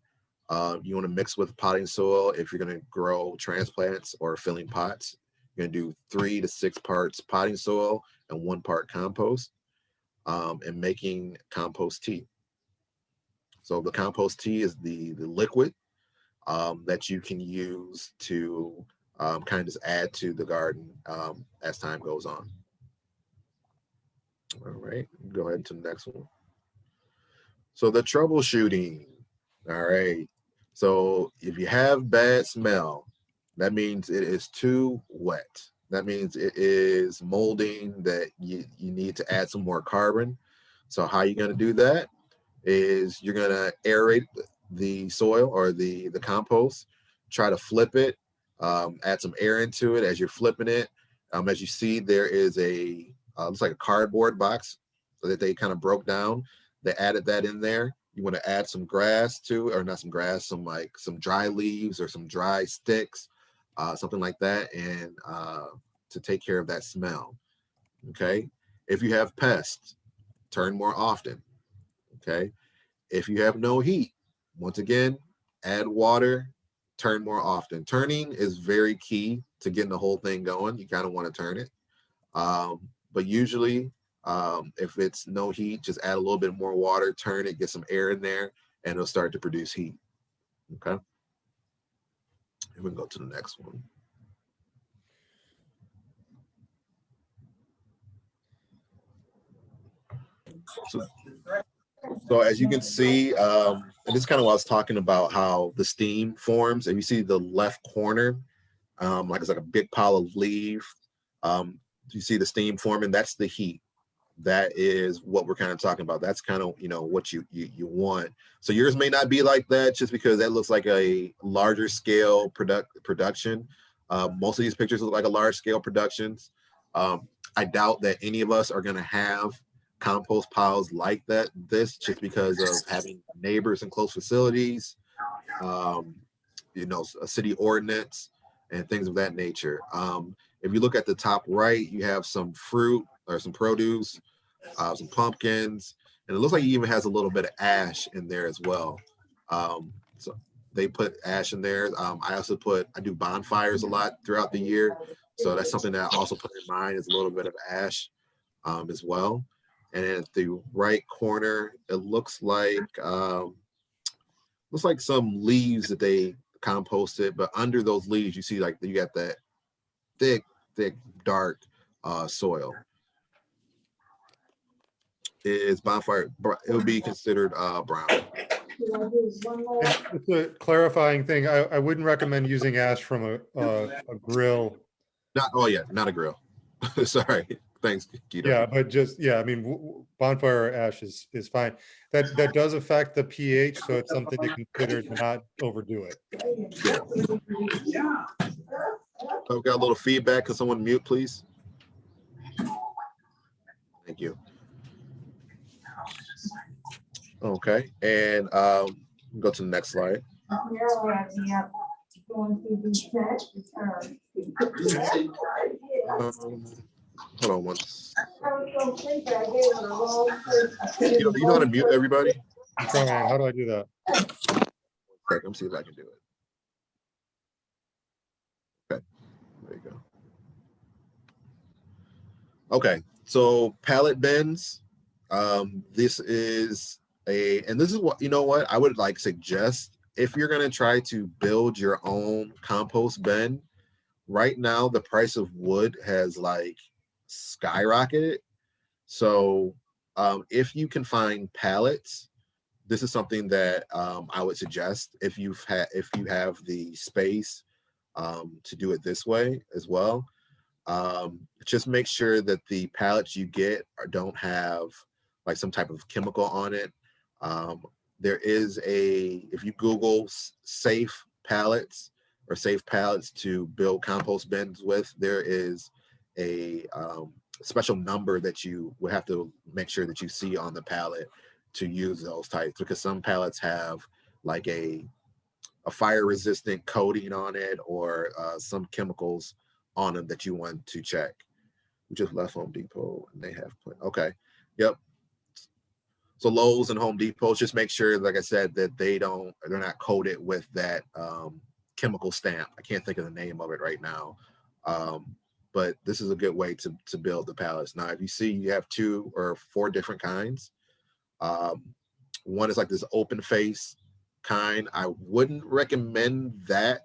You want to mix with potting soil if you're going to grow transplants or filling pots. You're going to do 3 to 6 parts potting soil and 1 part compost, and making compost tea. So the compost tea is the liquid that you can use to kind of just add to the garden as time goes on. All right, go ahead to the next one. So the troubleshooting. All right. So if you have bad smell, that means it is too wet. That means it is molding, that you need to add some more carbon. So how you're going to do that is you're going to aerate the soil or the compost, try to flip it, add some air into it as you're flipping it. As you see, there is looks like a cardboard box that they kind of broke down. They added that in there. You want to add some grass to, or not some grass, some dry leaves or some dry sticks, something like that, and to take care of that smell. Okay. If you have pests, turn more often. Okay. If you have no heat, once again, add water, turn more often. Turning is very key to getting the whole thing going. You kind of want to turn it. But usually, if it's no heat, just add a little bit more water, turn it, get some air in there, and it'll start to produce heat. Okay. And we can go to the next one. So as you can see, and this is kind of what I was talking about, how the steam forms. And you see the left corner, like it's like a big pile of leaf. You see the steam forming, that's the heat. That is what we're kind of talking about. That's kind of, what you want. So yours may not be like that just because that looks like a larger scale production. Most of these pictures look like a large scale productions. I doubt that any of us are going to have compost piles like this just because of having neighbors in close facilities, a city ordinance and things of that nature. If you look at the top right, you have some fruit or some produce, some pumpkins, and it looks like it even has a little bit of ash in there as well. So they put ash in there. I do bonfires a lot throughout the year. So that's something that I also put in mind, is a little bit of ash as well. And at the right corner, it looks like some leaves that they composted, but under those leaves, you see like you got that thick, dark soil. Is bonfire? It would be considered brown. And it's a clarifying thing. I wouldn't recommend using ash from a grill. Not a grill. Sorry. Thanks, Guido. Yeah, but I mean, bonfire ash is fine. That does affect the pH, so it's something to consider to not overdo it. Yeah. I've got a little feedback. Can someone mute, please? Thank you. Okay, and go to the next slide. Hold on once. You know how to mute everybody? I'm trying. How do I do that? Let me see if I can do it. Okay, there you go. Okay, so pallet bins. This is and this is what, you know what I would like suggest if you're gonna try to build your own compost bin. Right now, the price of wood has like skyrocketed. So if you can find pallets, this is something that I would suggest if you have the space to do it this way as well. Just make sure that the pallets you get don't have like some type of chemical on it. There is if you Google safe pallets or safe pallets to build compost bins with, there is a special number that you would have to make sure that you see on the pallet to use those types, because some pallets have like a fire resistant coating on it or some chemicals on them that you want to check. We just left Home Depot and they have okay. Yep. So Lowe's and Home Depot, just make sure, like I said, that they're not coated with that chemical stamp. I can't think of the name of it right now. But this is a good way to build the pallets. Now, if you see you have 2 or 4 different kinds. One is like this open face kind. I wouldn't recommend that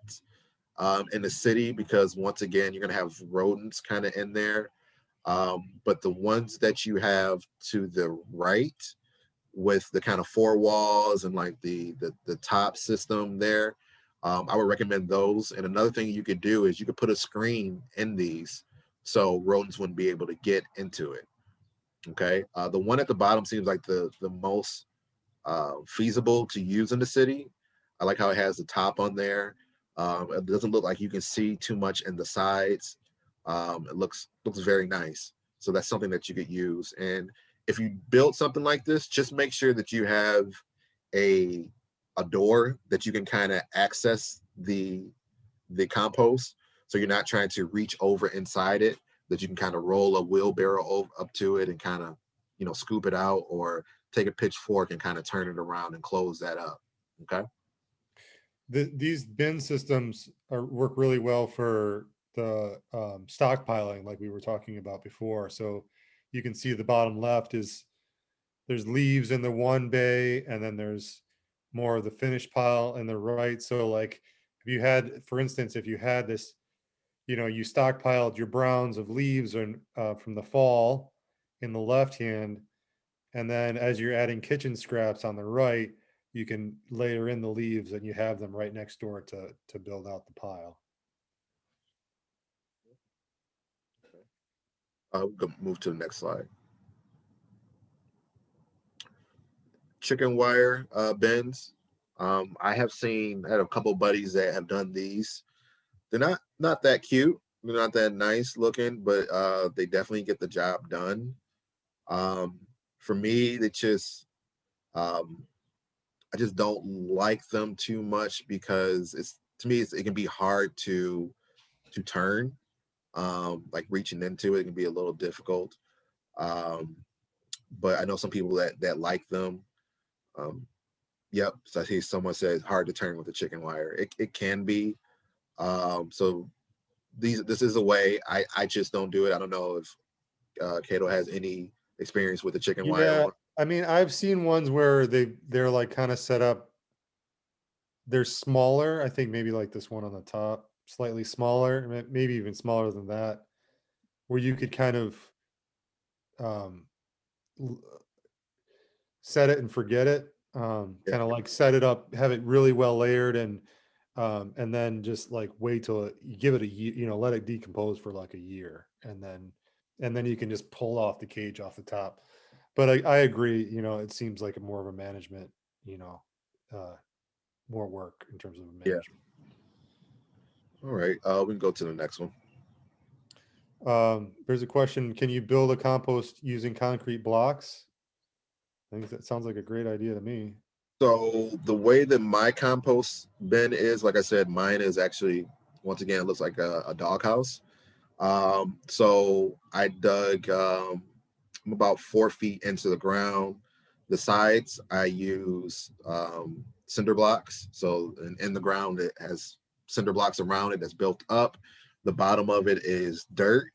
in the city, because once again, you're gonna have rodents kind of in there. But the ones that you have to the right with the kind of 4 walls and like the top system there, I would recommend those. And another thing you could do is you could put a screen in these so rodents wouldn't be able to get into it. Okay, the one at the bottom seems like the most feasible to use in the city. I like how it has the top on there. It doesn't look like you can see too much in the sides. It looks very nice. So that's something that you could use. And if you build something like this, just make sure that you have a door that you can kind of access the compost, so you're not trying to reach over inside it, that you can kind of roll a wheelbarrow up to it and kind of, scoop it out, or take a pitchfork and kind of turn it around and close that up. Okay. These bin systems work really well for the stockpiling, like we were talking about before. So you can see the bottom left is there's leaves in the one bay, and then there's more of the finished pile in the right. So like if you had, for instance, if you had this, you stockpiled your browns of leaves and from the fall in the left hand, and then as you're adding kitchen scraps on the right, you can layer in the leaves and you have them right next door to build out the pile. I'll move to the next slide. Chicken wire bins. I had a couple buddies that have done these. They're not that cute. They're not that nice looking, but they definitely get the job done. For me, they just I just don't like them too much, because it can be hard to turn. Like reaching into it can be a little difficult. But I know some people that like them. Yep. So I see someone says hard to turn with the chicken wire. It can be. So this is a way. I just don't do it. I don't know if Cato has any experience with the chicken wire Yeah, one. I mean, I've seen ones where they're like kind of set up. They're smaller. I think maybe like this one on the top, slightly smaller, maybe even smaller than that, where you could kind of um, set it and forget it. Yeah. Kind of like set it up, have it really well layered, and then just like wait till you give it a year, let it decompose for like a year, and then you can just pull off the cage off the top. But I agree, it seems like more of a management, uh, more work in terms of Yeah. management. All right. We can go to the next one. There's a question, can you build a compost using concrete blocks? I think that sounds like a great idea to me. So the way that my compost bin is, like I said, mine is actually, once again, it looks like a doghouse. So I dug I'm about 4 feet into the ground. The sides I use cinder blocks. So in the ground it has cinder blocks around it that's built up. The bottom of it is dirt,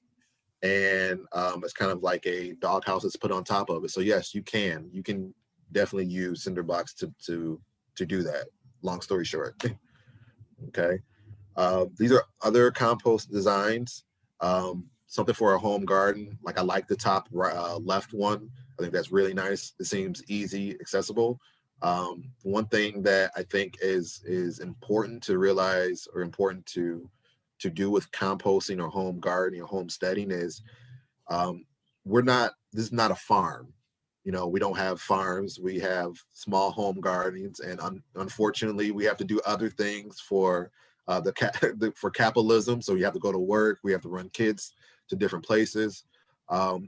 and it's kind of like a doghouse that's put on top of it. So yes, you can definitely use cinder blocks to do that. Long story short, okay. These are other compost designs. Something for a home garden. Like I like the top left one. I think that's really nice. It seems easy, accessible. One thing that I think is important to realize, or important to do with composting or home gardening or homesteading is this is not a farm. You know, we don't have farms. We have small home gardens, and unfortunately, we have to do other things for for capitalism. So we have to go to work. We have to run kids to different places.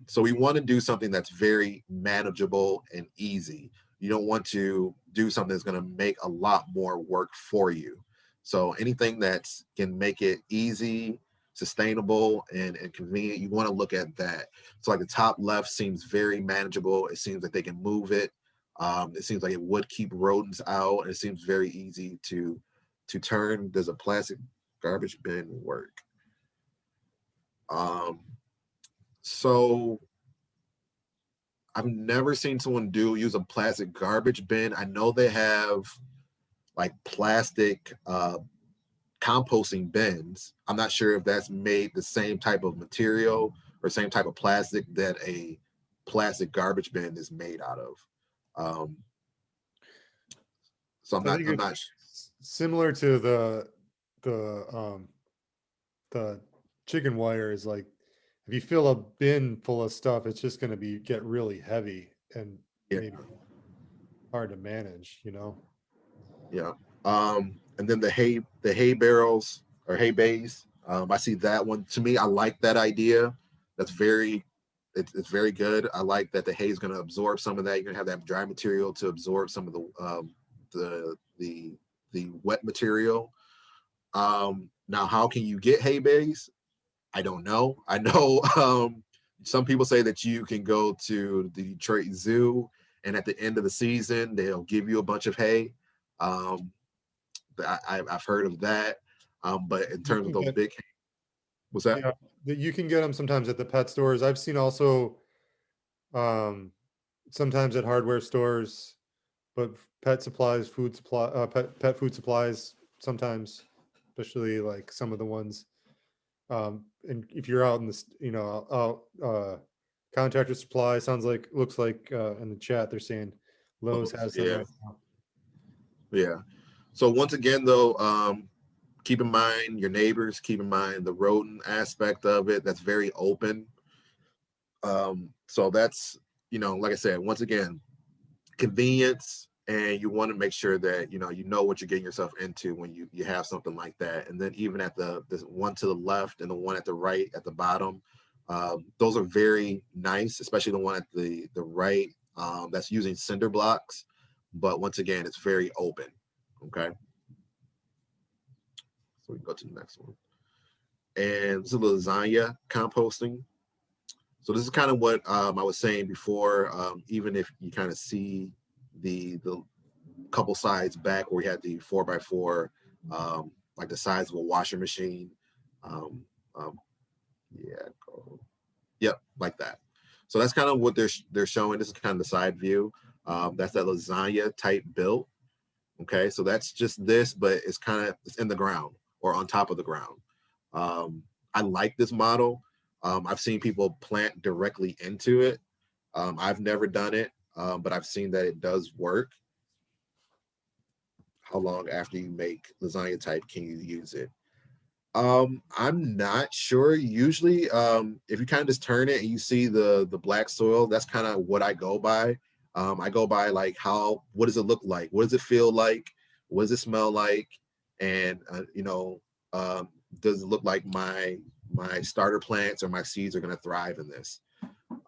So we want to do something that's very manageable and easy. You don't want to do something that's going to make a lot more work for you. So anything that can make it easy, sustainable, and convenient, you want to look at that. So like the top left seems very manageable. It seems like they can move it. It seems like it would keep rodents out. It seems very easy to turn. Does a plastic garbage bin work? So I've never seen someone use a plastic garbage bin. I know they have like plastic composting bins. I'm not sure if that's made the same type of material or same type of plastic that a plastic garbage bin is made out of. So I think I'm it's not. similar to the chicken wire. Is like, if you fill a bin full of stuff, it's just going to get really heavy and Yeah. maybe hard to manage, you know? Yeah. And then the hay barrels or hay bays. I see that one. To me, I like that idea. That's it's very good. I like that the hay is going to absorb some of that. You're going to have that dry material to absorb some of the wet material. Now, how can you get hay bays? I don't know. I know some people say that you can go to the Detroit Zoo, and at the end of the season, they'll give you a bunch of hay. I've heard of that. But in terms of those big, what's that? Yeah, you can get them sometimes at the pet stores. I've seen also sometimes at hardware stores, but pet supplies, pet food supplies sometimes, especially like some of the ones. And if you're out in this, contractor supply looks like in the chat they're saying Lowe's has them Yeah, right now. yeah. So once again, though, keep in mind your neighbors. Keep in mind the rodent aspect of it. That's very open. So that's, like I said, once again, convenience, and you want to make sure that you know what you're getting yourself into when you have something like that. And then even at the one to the left and the one at the right at the bottom, those are very nice, especially the one at the right that's using cinder blocks. But once again, it's very open. Okay, so we can go to the next one. And this is lasagna composting. So this is kind of what I was saying before. Even if you kind of see the couple sides back where we had the 4x4, like the size of a washer machine. Yeah, yep, like that. So that's kind of what they're showing. This is kind of the side view. That's that lasagna type built. Okay, so that's just this, but it's in the ground or on top of the ground. I like this model. I've seen people plant directly into it. I've never done it, but I've seen that it does work. How long after you make lasagna type can you use it? I'm not sure. Usually, if you kind of just turn it and you see the black soil, that's kind of what I go by. I go by like what does it look like? What does it feel like? What does it smell like? And does it look like my my starter plants or my seeds are going to thrive in this.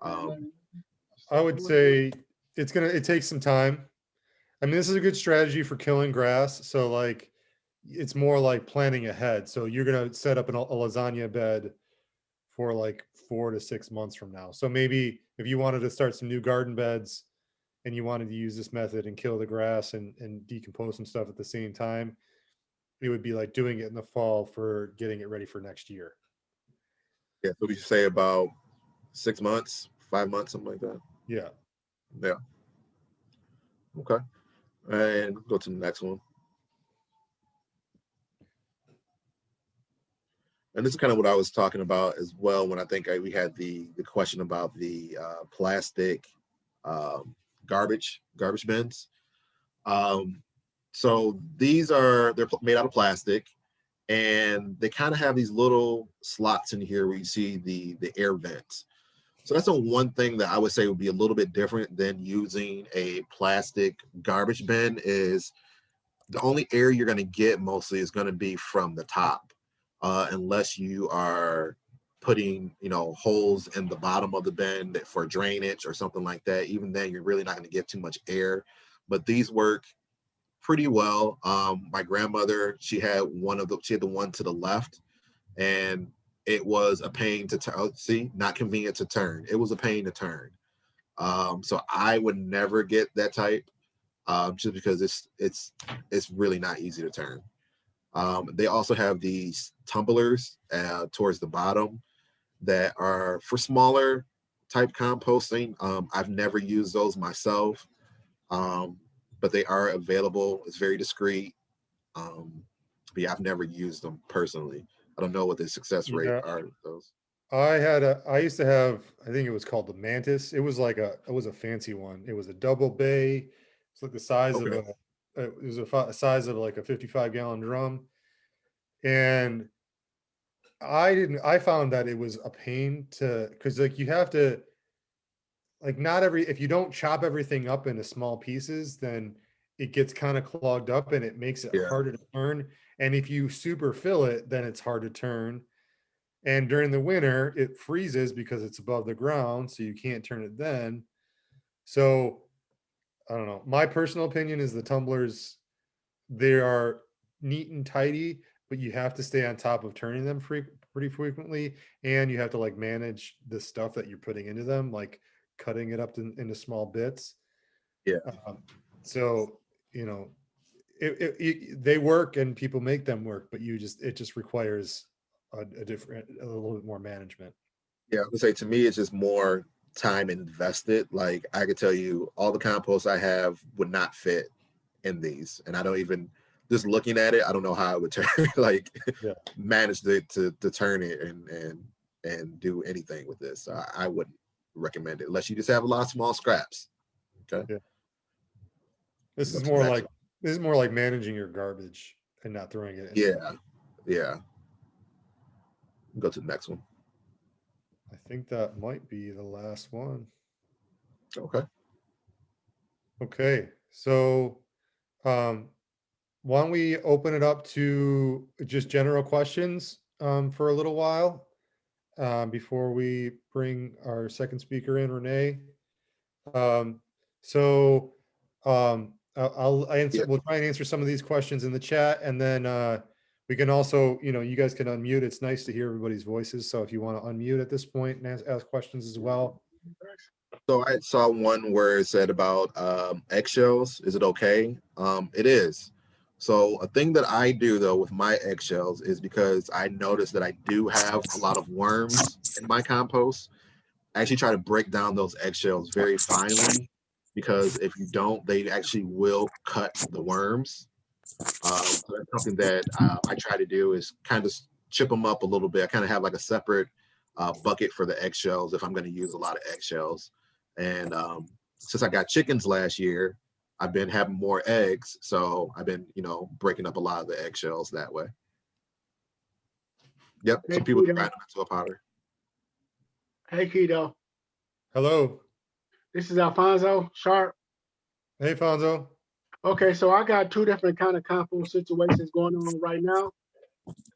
I would say it takes some time. I mean, this is a good strategy for killing grass. So like, it's more like planning ahead. So you're going to set up a lasagna bed for like 4 to 6 months from now. So maybe if you wanted to start some new garden beds and you wanted to use this method and kill the grass and decompose some stuff at the same time, it would be like doing it in the fall for getting it ready for next year. Yeah, so we should say about 6 months, 5 months, something like that. Yeah. Yeah. Okay. And go to the next one. And this is kind of what I was talking about as well when I think we had the question about the plastic garbage bins. So they're made out of plastic, and they kind of have these little slots in here where you see the air vents. So that's the one thing that I would say would be a little bit different than using a plastic garbage bin is the only air you're going to get mostly is going to be from the top, unless you are putting, holes in the bottom of the bin for drainage or something like that. Even then, you're really not going to get too much air. But these work pretty well. My grandmother, she had the one to the left, and it was a pain to see, not convenient to turn. It was a pain to turn. So I would never get that type. Just because it's really not easy to turn. They also have these tumblers towards the bottom that are for smaller type composting. I've never used those myself, but they are available. It's very discreet. But yeah, I've never used them personally. I don't know what the success rate are with those. I used to have, I think it was called the Mantis. It was a fancy one. It was a double bay. It's like the size of it was a size of like a 55-gallon drum. And I found that it was a pain cause like you have to, like if you don't chop everything up into small pieces, then it gets kind of clogged up and it makes it harder to turn. And if you super fill it, then it's hard to turn. And during the winter, it freezes because it's above the ground, so you can't turn it then. So I don't know. My personal opinion is the tumblers, they are neat and tidy, but you have to stay on top of turning them pretty frequently. And you have to like manage the stuff that you're putting into them, like cutting it up into small bits. Yeah. So, they work and people make them work, but it just requires a little bit more management. Yeah, I would say to me, it's just more time invested. Like I could tell you all the compost I have would not fit in these. And I don't even, just looking at it, I don't know how I would turn, manage to turn it and do anything with this. So I wouldn't recommend it unless you just have a lot of small scraps. Okay. Yeah. This is more like managing your garbage and not throwing it in. Yeah. Go to the next one. I think that might be the last one. Okay. So why don't we open it up to just general questions for a little while before we bring our second speaker in, Renee. I'll answer. Yeah. We'll try and answer some of these questions in the chat, and then we can also, you guys can unmute. It's nice to hear everybody's voices. So if you want to unmute at this point and ask questions as well. So I saw one where it said about eggshells. Is it okay? It is. So a thing that I do though with my eggshells is because I noticed that I do have a lot of worms in my compost. I actually try to break down those eggshells very finely, because if you don't, they actually will cut the worms. So that's something that I try to do is kind of chip them up a little bit. I kind of have like a separate bucket for the eggshells if I'm going to use a lot of eggshells. And since I got chickens last year, I've been having more eggs. So I've been, breaking up a lot of the eggshells that way. Yep. Hey, Some people Keto. can grind them into a powder. Hey, Keto. Hello. This is Alfonso Sharp. Hey, Fonzo. Okay, so I got two different kind of compost situations going on right now.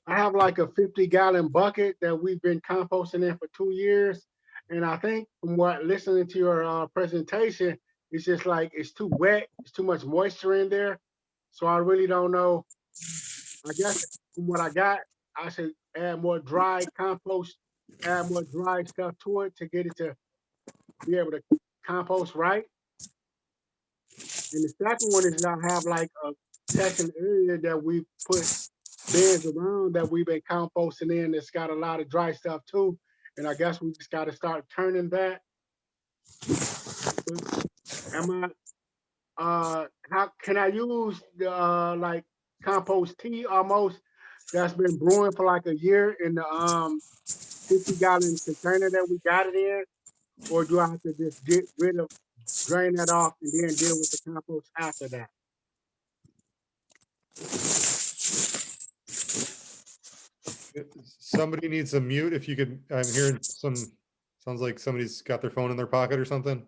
I have like a 50-gallon bucket that we've been composting in for 2 years. And I think from what listening to your presentation, it's just like it's too wet. It's too much moisture in there. So I really don't know. I guess from what I got, I should add more dry compost, add more dry stuff to it to get it to be able to compost right. And the second one is that I have like a section area that we put bins around that we've been composting in that's got a lot of dry stuff too. And I guess we just got to start turning that. Am how can I use the like compost tea almost that's been brewing for like a year in the 50-gallon container that we got it in? Or do I have to just get rid of, drain that off and then deal with the compost after that? Somebody needs a mute if you could. I'm hearing some, sounds like somebody's got their phone in their pocket or something.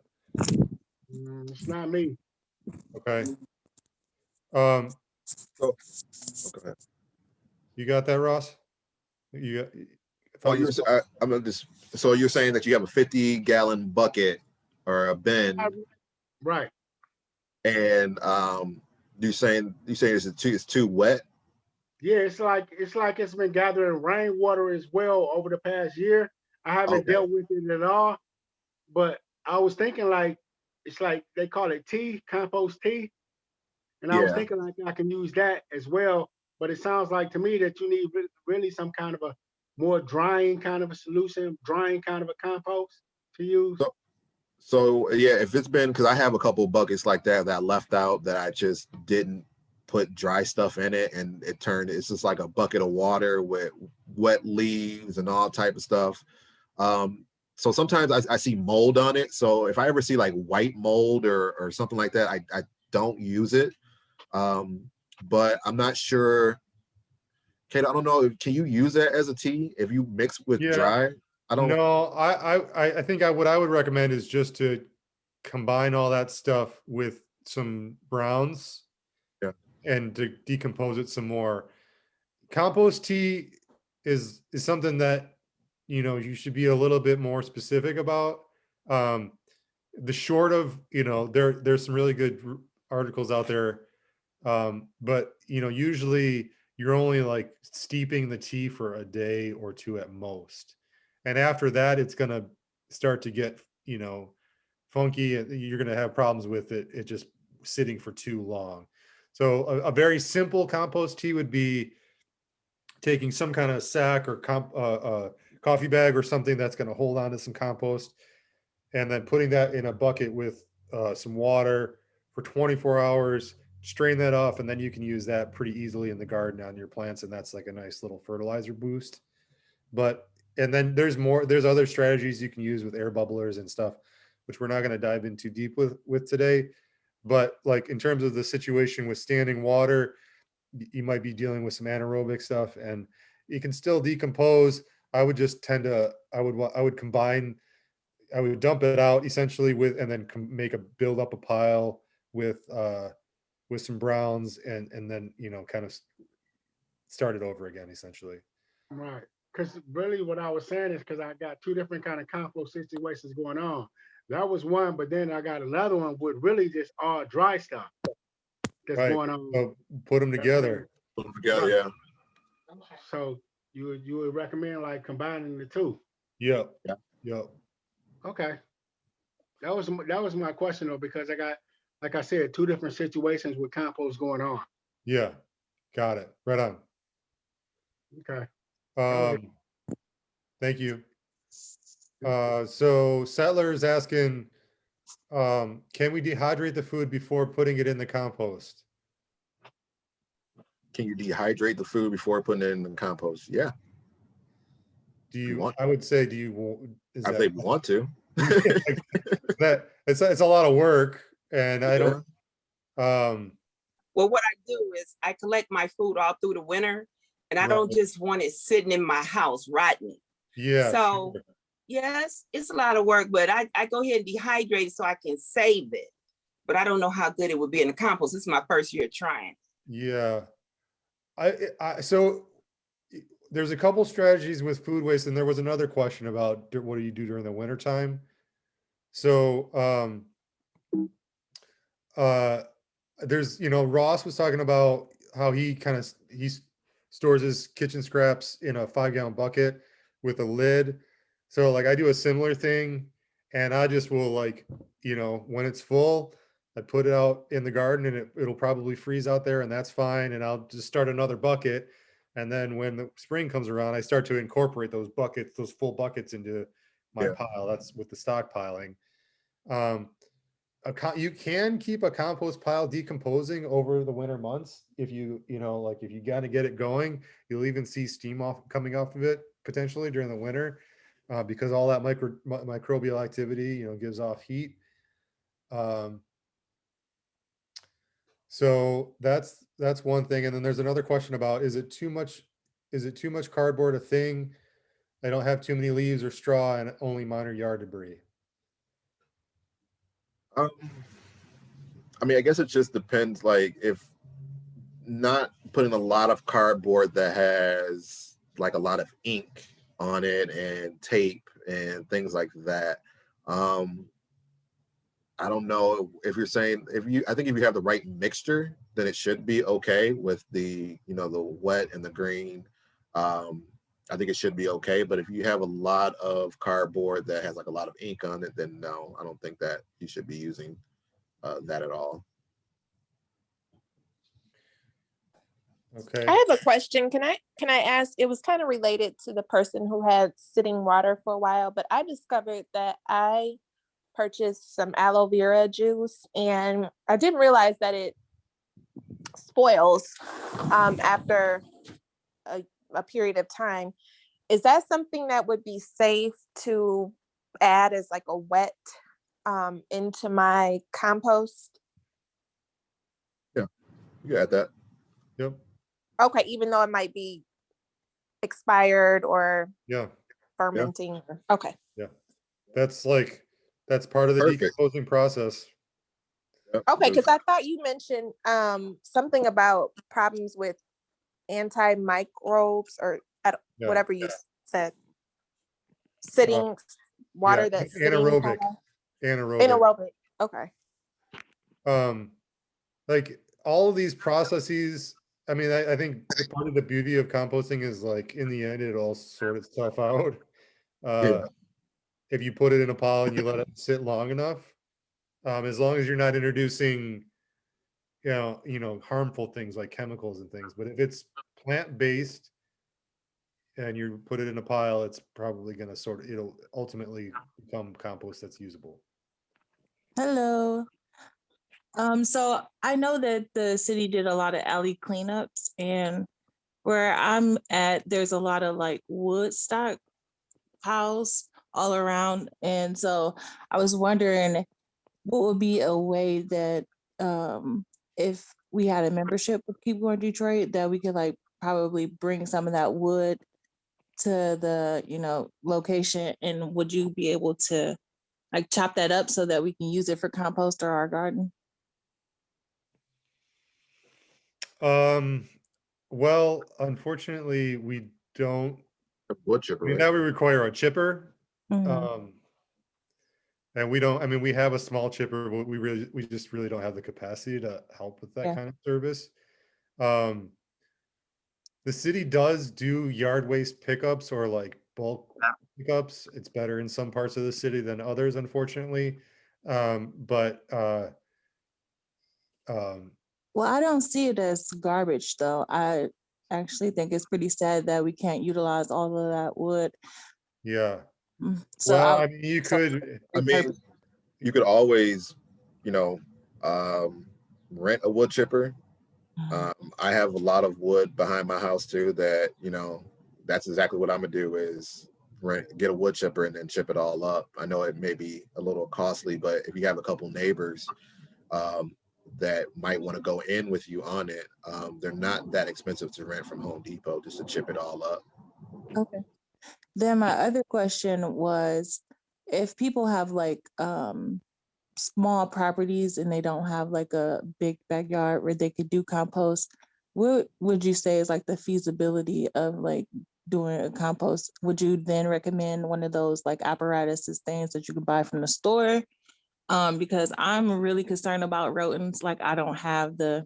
It's not me. Okay. Okay. You got that, Ross? You got, Oh, so you're saying that you have a 50-gallon bucket or a bin, Right. and you're saying it's too wet? Yeah, it's like it's been gathering rainwater as well over the past year. I haven't Okay. dealt with it at all, but I was thinking like it's like they call it tea, compost tea, and I was Yeah. thinking like I can use that as well. But it sounds like to me that you need really some kind of a more drying kind of a solution, drying kind of a compost to use. So yeah, if it's been, because I have a couple buckets like that I left out that I just didn't put dry stuff in it, and it's just like a bucket of water with wet leaves and all type of stuff. So sometimes I see mold on it. So if I ever see like white mold or something like that, I don't use it. But I'm not sure. Kate, I don't know. Can you use that as a tea if you mix with dry? I don't know. I think what I would recommend is just to combine all that stuff with some browns. Yeah. And to decompose it some more. Compost tea is something that, you know, you should be a little bit more specific about. The short of, you know, there's some really good articles out there. But you know, usually you're only like steeping the tea for a day or two at most. And after that, it's going to start to get, you know, funky, and you're going to have problems with it just sitting for too long. So a very simple compost tea would be taking some kind of sack or coffee bag or something that's going to hold on to some compost, and then putting that in a bucket with some water for 24 hours, strain that off, and then you can use that pretty easily in the garden on your plants, and that's like a nice little fertilizer boost. And then there's other strategies you can use with air bubblers and stuff, which we're not going to dive into deep with today. But like in terms of the situation with standing water, you might be dealing with some anaerobic stuff, and you can still decompose. I would just I would dump it out essentially and then build up a pile with some browns, and then, you know, kind of start it over again essentially. Right. Because really what I was saying is because I got two different kind of compost situations going on. That was one, but then I got another one with really just all dry stuff that's going on. So put them together. put them together. Yeah. So you would recommend like combining the two? Yep. Yeah. Yep. Okay. That was my question though, because I got, like I said, two different situations with compost going on. Yeah. Got it. Right on. Okay. Thank you. So Settler is asking, can we dehydrate the food before putting it in the compost? Can you dehydrate the food before putting it in the compost? Yeah. I would say, I think we want to. that it's a lot of work, and I don't. Well, what I do is I collect my food all through the winter, and I don't just want it sitting in my house rotting. Yeah. So sure. yes, it's a lot of work, but I go ahead and dehydrate it so I can save it. But I don't know how good it would be in the compost. This is my first year trying. Yeah. So there's a couple strategies with food waste, and there was another question about what do you do during the winter time? So, there's, Ross was talking about how he stores his kitchen scraps in a 5-gallon bucket with a lid. So like I do a similar thing, and I just will like, when it's full, I put it out in the garden, and it'll probably freeze out there, and that's fine. And I'll just start another bucket. And then when the spring comes around, I start to incorporate those buckets, those full buckets into my Yeah. pile. That's with the stockpiling. You can keep a compost pile decomposing over the winter months if like if you got to get it going. You'll even see steam coming off of it potentially during the winter, because all that microbial activity gives off heat. So that's one thing. And then there's another question about, is it too much cardboard a thing? I don't have too many leaves or straw and only minor yard debris. I mean, I guess it just depends. Like, if not putting a lot of cardboard that has like a lot of ink on it and tape and things like that. I don't know if you're saying, I think if you have the right mixture, then it should be okay with the, the wet and the green. I think it should be okay. But if you have a lot of cardboard that has like a lot of ink on it, then no, I don't think that you should be using that at all. Okay. I have a question. Can I ask? It was kind of related to the person who had sitting water for a while, but I discovered that I purchased some aloe vera juice, and I didn't realize that it spoils after a period of time. Is that something that would be safe to add as like a wet into my compost? Yeah, you add that. Yep. Okay, even though it might be expired or Yeah. fermenting. Okay. Yeah. That's part of the Perfect. decomposing process. Yep. Okay, because I thought you mentioned something about problems with antimicrobes or Yeah. whatever you said. Sitting water that's anaerobic. Anaerobic. Okay. Like all of these processes, I mean, I think the part of the beauty of composting is like in the end, it all sort itself out. If you put it in a pile and you let it sit long enough, as long as you're not introducing, harmful things like chemicals and things. But if it's plant-based and you put it in a pile, it's probably going to it'll ultimately become compost that's usable. Hello. So I know that the city did a lot of alley cleanups, and where I'm at, there's a lot of like wood stock piles all around. And so I was wondering what would be a way that if we had a membership with people in Detroit, that we could like probably bring some of that wood to the, location, and would you be able to like chop that up so that we can use it for compost or our garden? Well, unfortunately, we don't. Wood chipper, right? That would require a chipper. Mhm. And we don't, I mean, we have a small chipper, but we just really don't have the capacity to help with that kind of service. The city does do yard waste pickups or like bulk pickups. It's better in some parts of the city than others, unfortunately. Well, I don't see it as garbage though. I actually think it's pretty sad that we can't utilize all of that wood. Yeah. So well, I mean, you could. I mean, you could always, rent a wood chipper. I have a lot of wood behind my house too that, that's exactly what I'm gonna do is get a wood chipper and then chip it all up. I know it may be a little costly, but if you have a couple neighbors that might want to go in with you on it, they're not that expensive to rent from Home Depot just to chip it all up. Okay. Then my other question was, if people have like small properties and they don't have like a big backyard where they could do compost, what would you say is like the feasibility of like doing a compost, would you then recommend one of those like apparatuses things that you can buy from the store? Because I'm really concerned about rodents. Like I don't have the,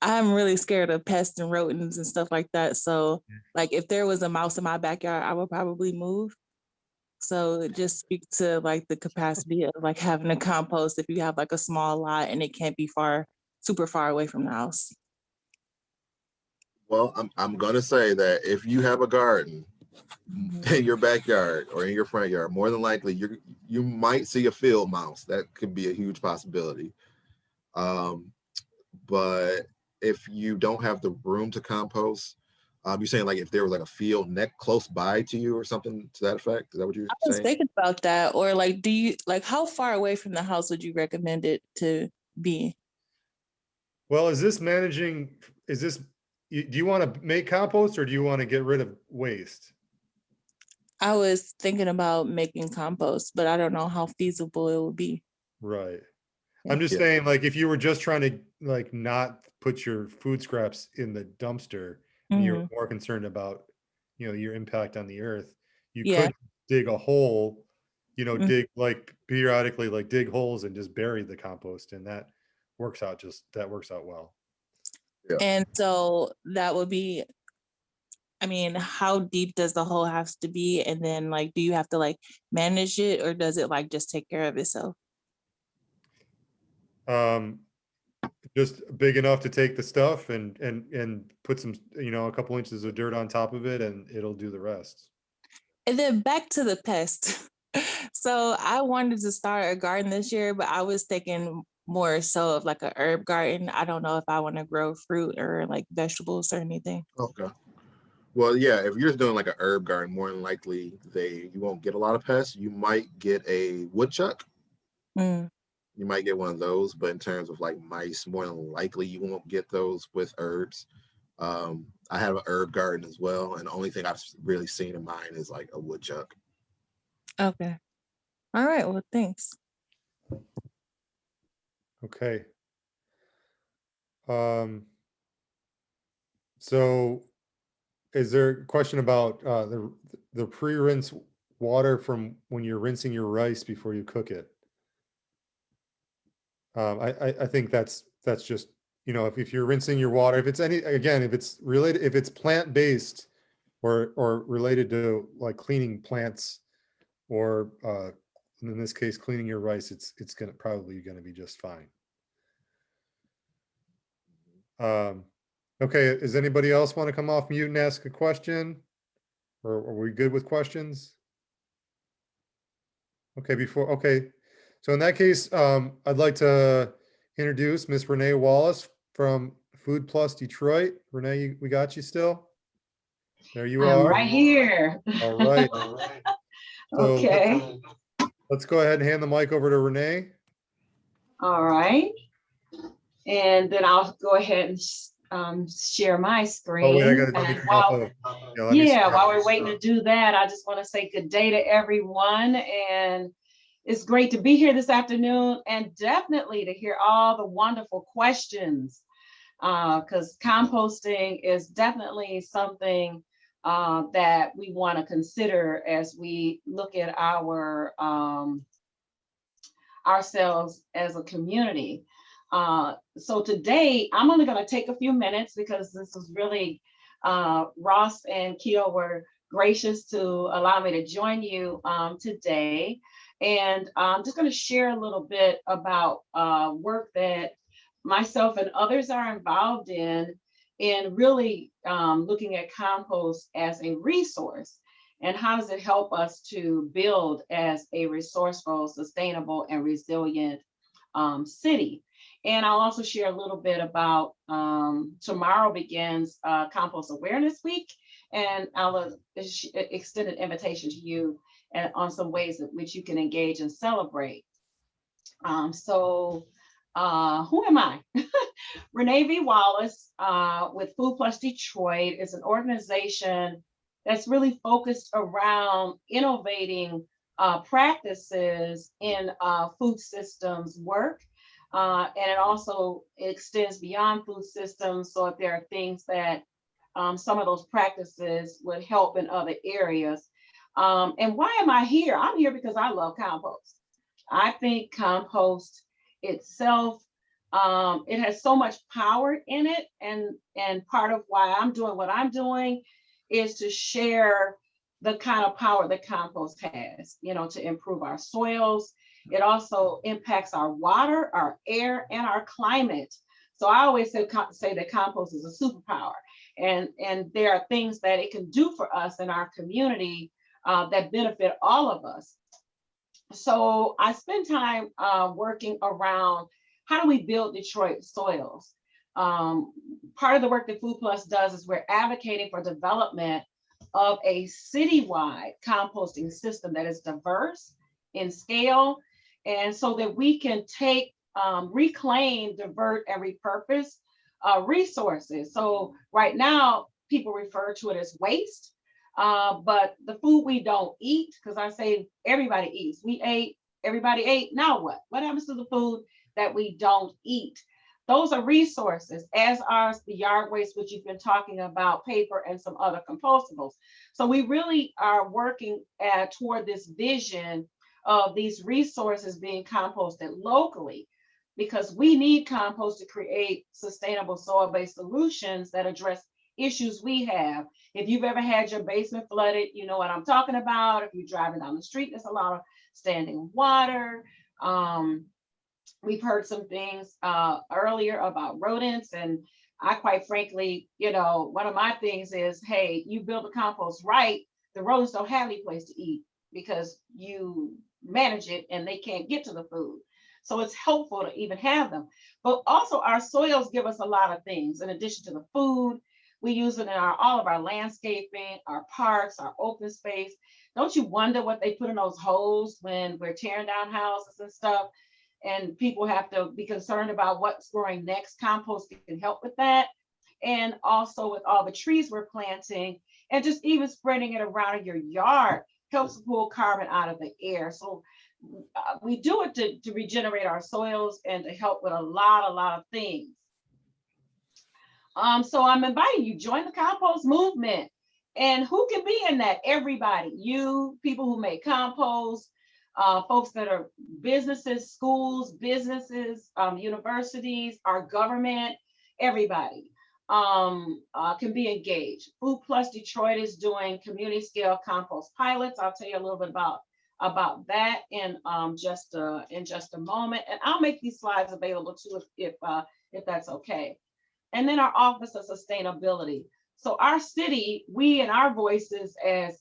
I'm really scared of pests and rodents and stuff like that. So like if there was a mouse in my backyard, I would probably move. So it just speak to like the capacity of like having a compost if you have like a small lot and it can't be super far away from the house. Well, I'm gonna say that if you have a garden in your backyard or in your front yard, more than likely you might see a field mouse. That could be a huge possibility. But if you don't have the room to compost, you're saying like if there was like a field close by to you or something to that effect? Is that what you're I was saying? thinking about that. Or like, do you like how far away from the house would you recommend it to be? Well, is this, do you want to make compost or do you want to get rid of waste? I was thinking about making compost, but I don't know how feasible it would be. Right. Yeah. I'm just saying, like, if you were just trying to like not put your food scraps in the dumpster and you're more concerned about, your impact on the earth, you Yeah. could dig a hole, dig like periodically, like dig holes and just bury the compost, and that works out well. Yeah. And so that would be, I mean, how deep does the hole have to be? And then like, do you have to like manage it, or does it like just take care of itself? Just big enough to take the stuff and put some, a couple inches of dirt on top of it, and it'll do the rest. And then back to the pest. So I wanted to start a garden this year, but I was thinking more so of like a herb garden. I don't know if I want to grow fruit or like vegetables or anything. Okay. Well, yeah, if you're just doing like a herb garden, more than likely you won't get a lot of pests. You might get a woodchuck. You might get one of those, but in terms of like mice, more than likely you won't get those with herbs. I have an herb garden as well, and the only thing I've really seen in mine is like a woodchuck. Okay. All right. Well, thanks. Okay. So is there a question about the pre-rinse water from when you're rinsing your rice before you cook it? I think that's just, if you're rinsing your water, if it's if it's related, if it's plant-based or related to like cleaning plants or in this case, cleaning your rice, it's probably gonna be just fine. Okay, does anybody else want to come off mute and ask a question? Or are we good with questions? Okay, so in that case, I'd like to introduce Miss Renee Wallace from Food Plus Detroit. Renee, we got you still? There you are. I'm right here. All right. So Okay. let's go ahead and hand the mic over to Renee. All right. And then I'll go ahead and share my screen. Oh, wait, I gotta And while we're waiting to do that, I just want to say good day to everyone. And it's great to be here this afternoon, and definitely to hear all the wonderful questions, because composting is definitely something that we want to consider as we look at our ourselves as a community. So today, I'm only going to take a few minutes because this was really, Ross and Keto were gracious to allow me to join you today. And I'm just going to share a little bit about work that myself and others are involved in really looking at compost as a resource. And how does it help us to build as a resourceful, sustainable, and resilient city? And I'll also share a little bit about tomorrow begins Compost Awareness Week, and I'll extend an invitation to you on some ways in which you can engage and celebrate. So who am I? Renee V. Wallace with Food Plus Detroit is an organization that's really focused around innovating practices in food systems work. And it also extends beyond food systems. So if there are things that some of those practices would help in other areas. And why am I here? I'm here because I love compost. I think compost itself, it has so much power in it. And part of why I'm doing what I'm doing is to share the kind of power that compost has, you know, to improve our soils. It also impacts our water, our air, and our climate. So I always say that compost is a superpower. And there are things that it can do for us in our community that benefit all of us. So I spend time working around how do we build Detroit soils. Part of the work that Food Plus does is we're advocating for development of a citywide composting system that is diverse in scale, and so that we can take, reclaim, divert, and repurpose resources. So right now, people refer to it as waste, but the food we don't eat, because I say everybody eats, we ate, everybody ate, now what? What happens to the food that we don't eat? Those are resources, as are the yard waste, which you've been talking about, paper and some other compostables. So we really are working toward this vision of these resources being composted locally, because we need compost to create sustainable soil-based solutions that address issues we have. If you've ever had your basement flooded, you know what I'm talking about. If you're driving down the street, there's a lot of standing water. We've heard some things earlier about rodents, and I quite frankly, you know, one of my things is, hey, you build the compost right, the rodents don't have any place to eat because you manage it and they can't get to the food. So it's helpful to even have them. But also our soils give us a lot of things. In addition to the food, we use it in all of our landscaping, our parks, our open space. Don't you wonder what they put in those holes when we're tearing down houses and stuff? And people have to be concerned about what's growing next. Compost can help with that. And also with all the trees we're planting, and just even spreading it around in your yard helps pull carbon out of the air. So we do it to regenerate our soils and to help with a lot of things. So I'm inviting you, join the compost movement. And who can be in that? Everybody, you, people who make compost, folks that are businesses, schools, businesses, universities, our government, everybody can be engaged. Food Plus Detroit is doing community scale compost pilots. I'll tell you a little bit about that in just a moment. And I'll make these slides available too if that's okay. And then our Office of Sustainability. So our city, we and our voices as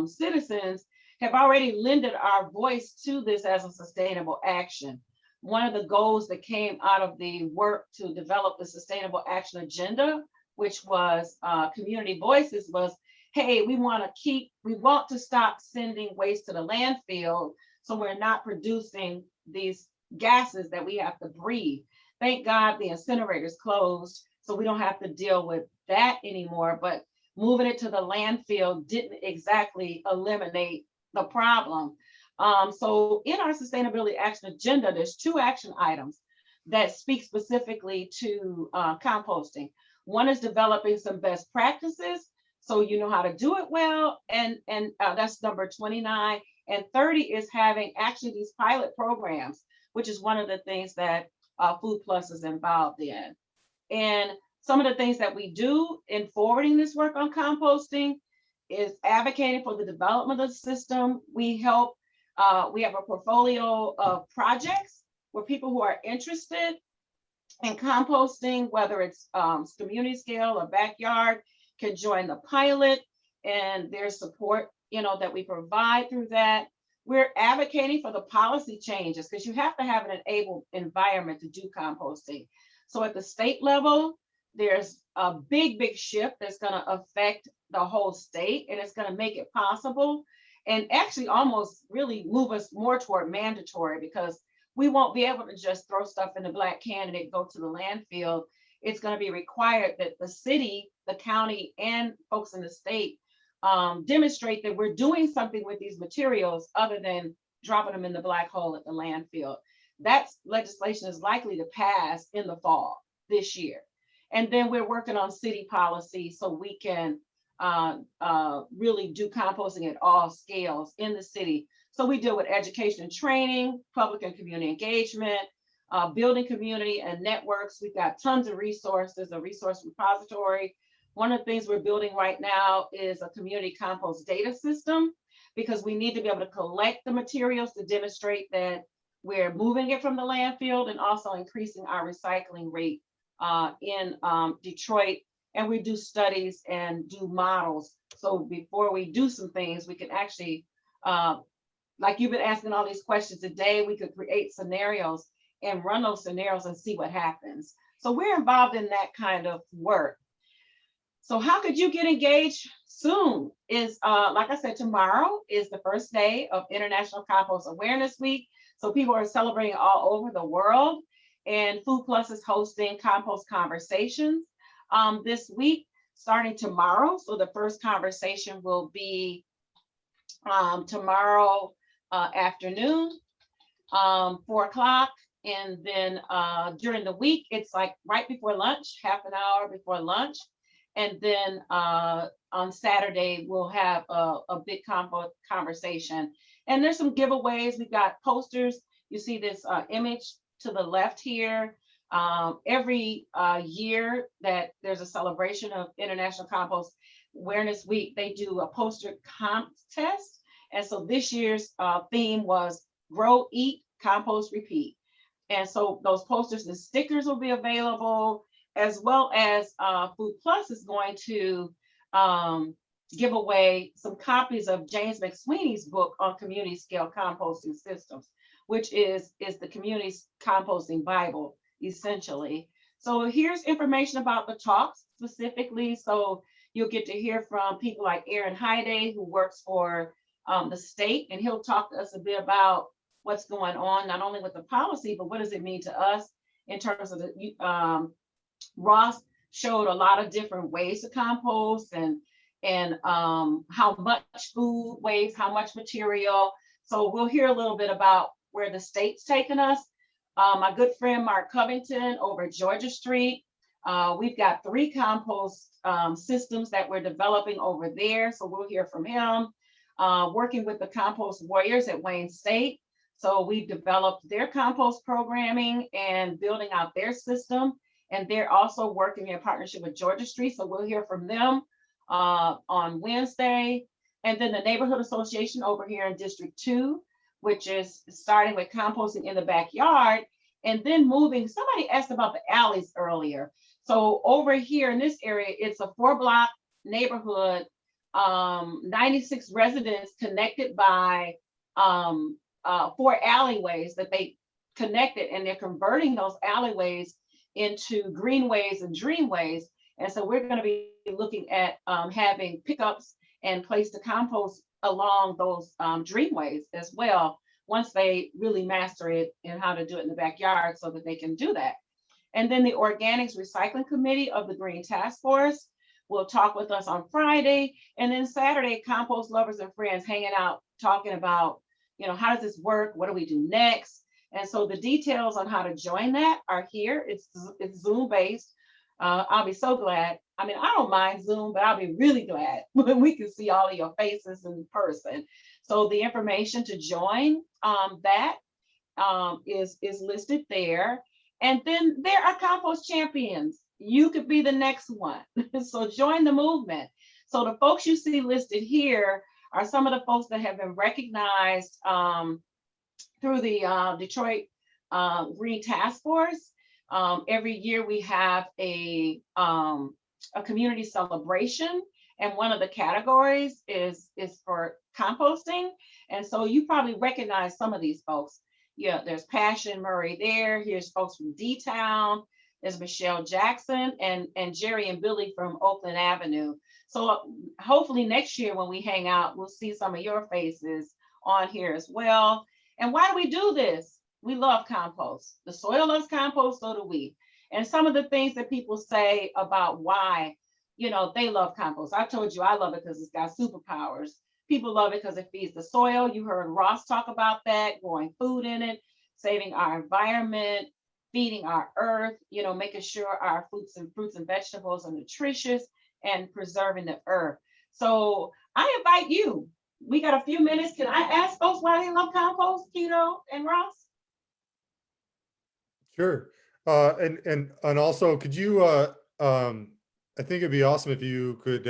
citizens have already lended our voice to this as a sustainable action. One of the goals that came out of the work to develop the Sustainable Action Agenda, which was community voices, was, hey, we want to stop sending waste to the landfill so we're not producing these gases that we have to breathe. Thank God the incinerators closed, so we don't have to deal with that anymore, but moving it to the landfill didn't exactly eliminate the problem. So in our Sustainability Action Agenda, there's 2 action items that speak specifically to composting. One is developing some best practices so you know how to do it well, and that's number 29. And 30 is having actually these pilot programs, which is one of the things that Food Plus is involved in. And some of the things that we do in forwarding this work on composting is advocating for the development of the system. We help, we have a portfolio of projects where people who are interested in composting, whether it's community scale or backyard, can join the pilot, and there's support, you know, that we provide through that. We're advocating for the policy changes because you have to have an enabled environment to do composting. So at the state level, there's a big shift that's going to affect the whole state, and it's going to make it possible and actually almost really move us more toward mandatory, because we won't be able to just throw stuff in the black can and it go to the landfill. It's going to be required that the city, the county, and folks in the state demonstrate that we're doing something with these materials other than dropping them in the black hole at the landfill. That legislation is likely to pass in the fall this year. And then we're working on city policy so we can really do composting at all scales in the city. So we deal with education and training, public and community engagement, building community and networks. We've got tons of resources, a resource repository. One of the things we're building right now is a community compost data system, because we need to be able to collect the materials to demonstrate that we're moving it from the landfill and also increasing our recycling rate in Detroit. And we do studies and do models. So before we do some things, we can actually, like you've been asking all these questions today, we could create scenarios and run those scenarios and see what happens. So we're involved in that kind of work. So how could you get engaged soon? Is like I said, tomorrow is the first day of International Compost Awareness Week. So people are celebrating all over the world, and Food Plus is hosting compost conversations this week, starting tomorrow. So the first conversation will be tomorrow afternoon, 4 o'clock. And then during the week, it's like right before lunch, half an hour before lunch. And then on Saturday, we'll have a big compost conversation. And there's some giveaways. We've got posters. You see this image to the left here. Every year that there's a celebration of International Compost Awareness Week, they do a poster contest. And so this year's theme was Grow, Eat, Compost, Repeat. And so those posters and stickers will be available, as well as Food Plus is going to give away some copies of James McSweeney's book on community scale composting systems, which is the community's composting Bible, essentially. So here's information about the talks specifically. So you'll get to hear from people like Aaron Hyde, who works for the state, and he'll talk to us a bit about what's going on, not only with the policy, but what does it mean to us in terms of the Ross showed a lot of different ways to compost and how much food waste, how much material. So we'll hear a little bit about where the state's taken us. My good friend Mark Covington over at Georgia Street. We've got 3 compost systems that we're developing over there. So we'll hear from him. Working with the Compost Warriors at Wayne State. So we've developed their compost programming and building out their system. And they're also working in partnership with Georgia Street. So we'll hear from them on Wednesday. And then the Neighborhood Association over here in District 2, which is starting with composting in the backyard and then moving. Somebody asked about the alleys earlier. So over here in this area, it's a 4-block neighborhood, 96 residents connected by 4 alleyways that they connected, and they're converting those alleyways into greenways and dreamways. And so we're going to be looking at having pickups and place to compost along those dreamways as well, once they really master it and how to do it in the backyard so that they can do that. And then the Organics Recycling Committee of the Green Task Force will talk with us on Friday. And then Saturday, compost lovers and friends hanging out, talking about, you know, how does this work? What do we do next? And so the details on how to join that are here. It's Zoom based. I'll be so glad. I mean, I don't mind Zoom, but I'll be really glad when we can see all of your faces in person. So the information to join that is listed there. And then there are compost champions. You could be the next one. So join the movement. So the folks you see listed here are some of the folks that have been recognized through the Detroit Green Task Force. Every year we have a community celebration, and one of the categories is for composting. And so you probably recognize some of these folks. Yeah, there's Passion Murray there. Here's folks from D-Town. There's Michelle Jackson and Jerry and Billy from Oakland Avenue. So hopefully next year when we hang out, we'll see some of your faces on here as well. And why do we do this? We love compost. The soil loves compost, so do we. And some of the things that people say about why, you know, they love compost. I told you I love it because it's got superpowers. People love it because it feeds the soil. You heard Ross talk about that, growing food in it, saving our environment. feeding our earth, making sure our fruits and vegetables are nutritious and preserving the earth. So I invite you. We got a few minutes. Can I ask folks why they love compost, Keto and Ross? Sure. And also, could you, I think it'd be awesome if you could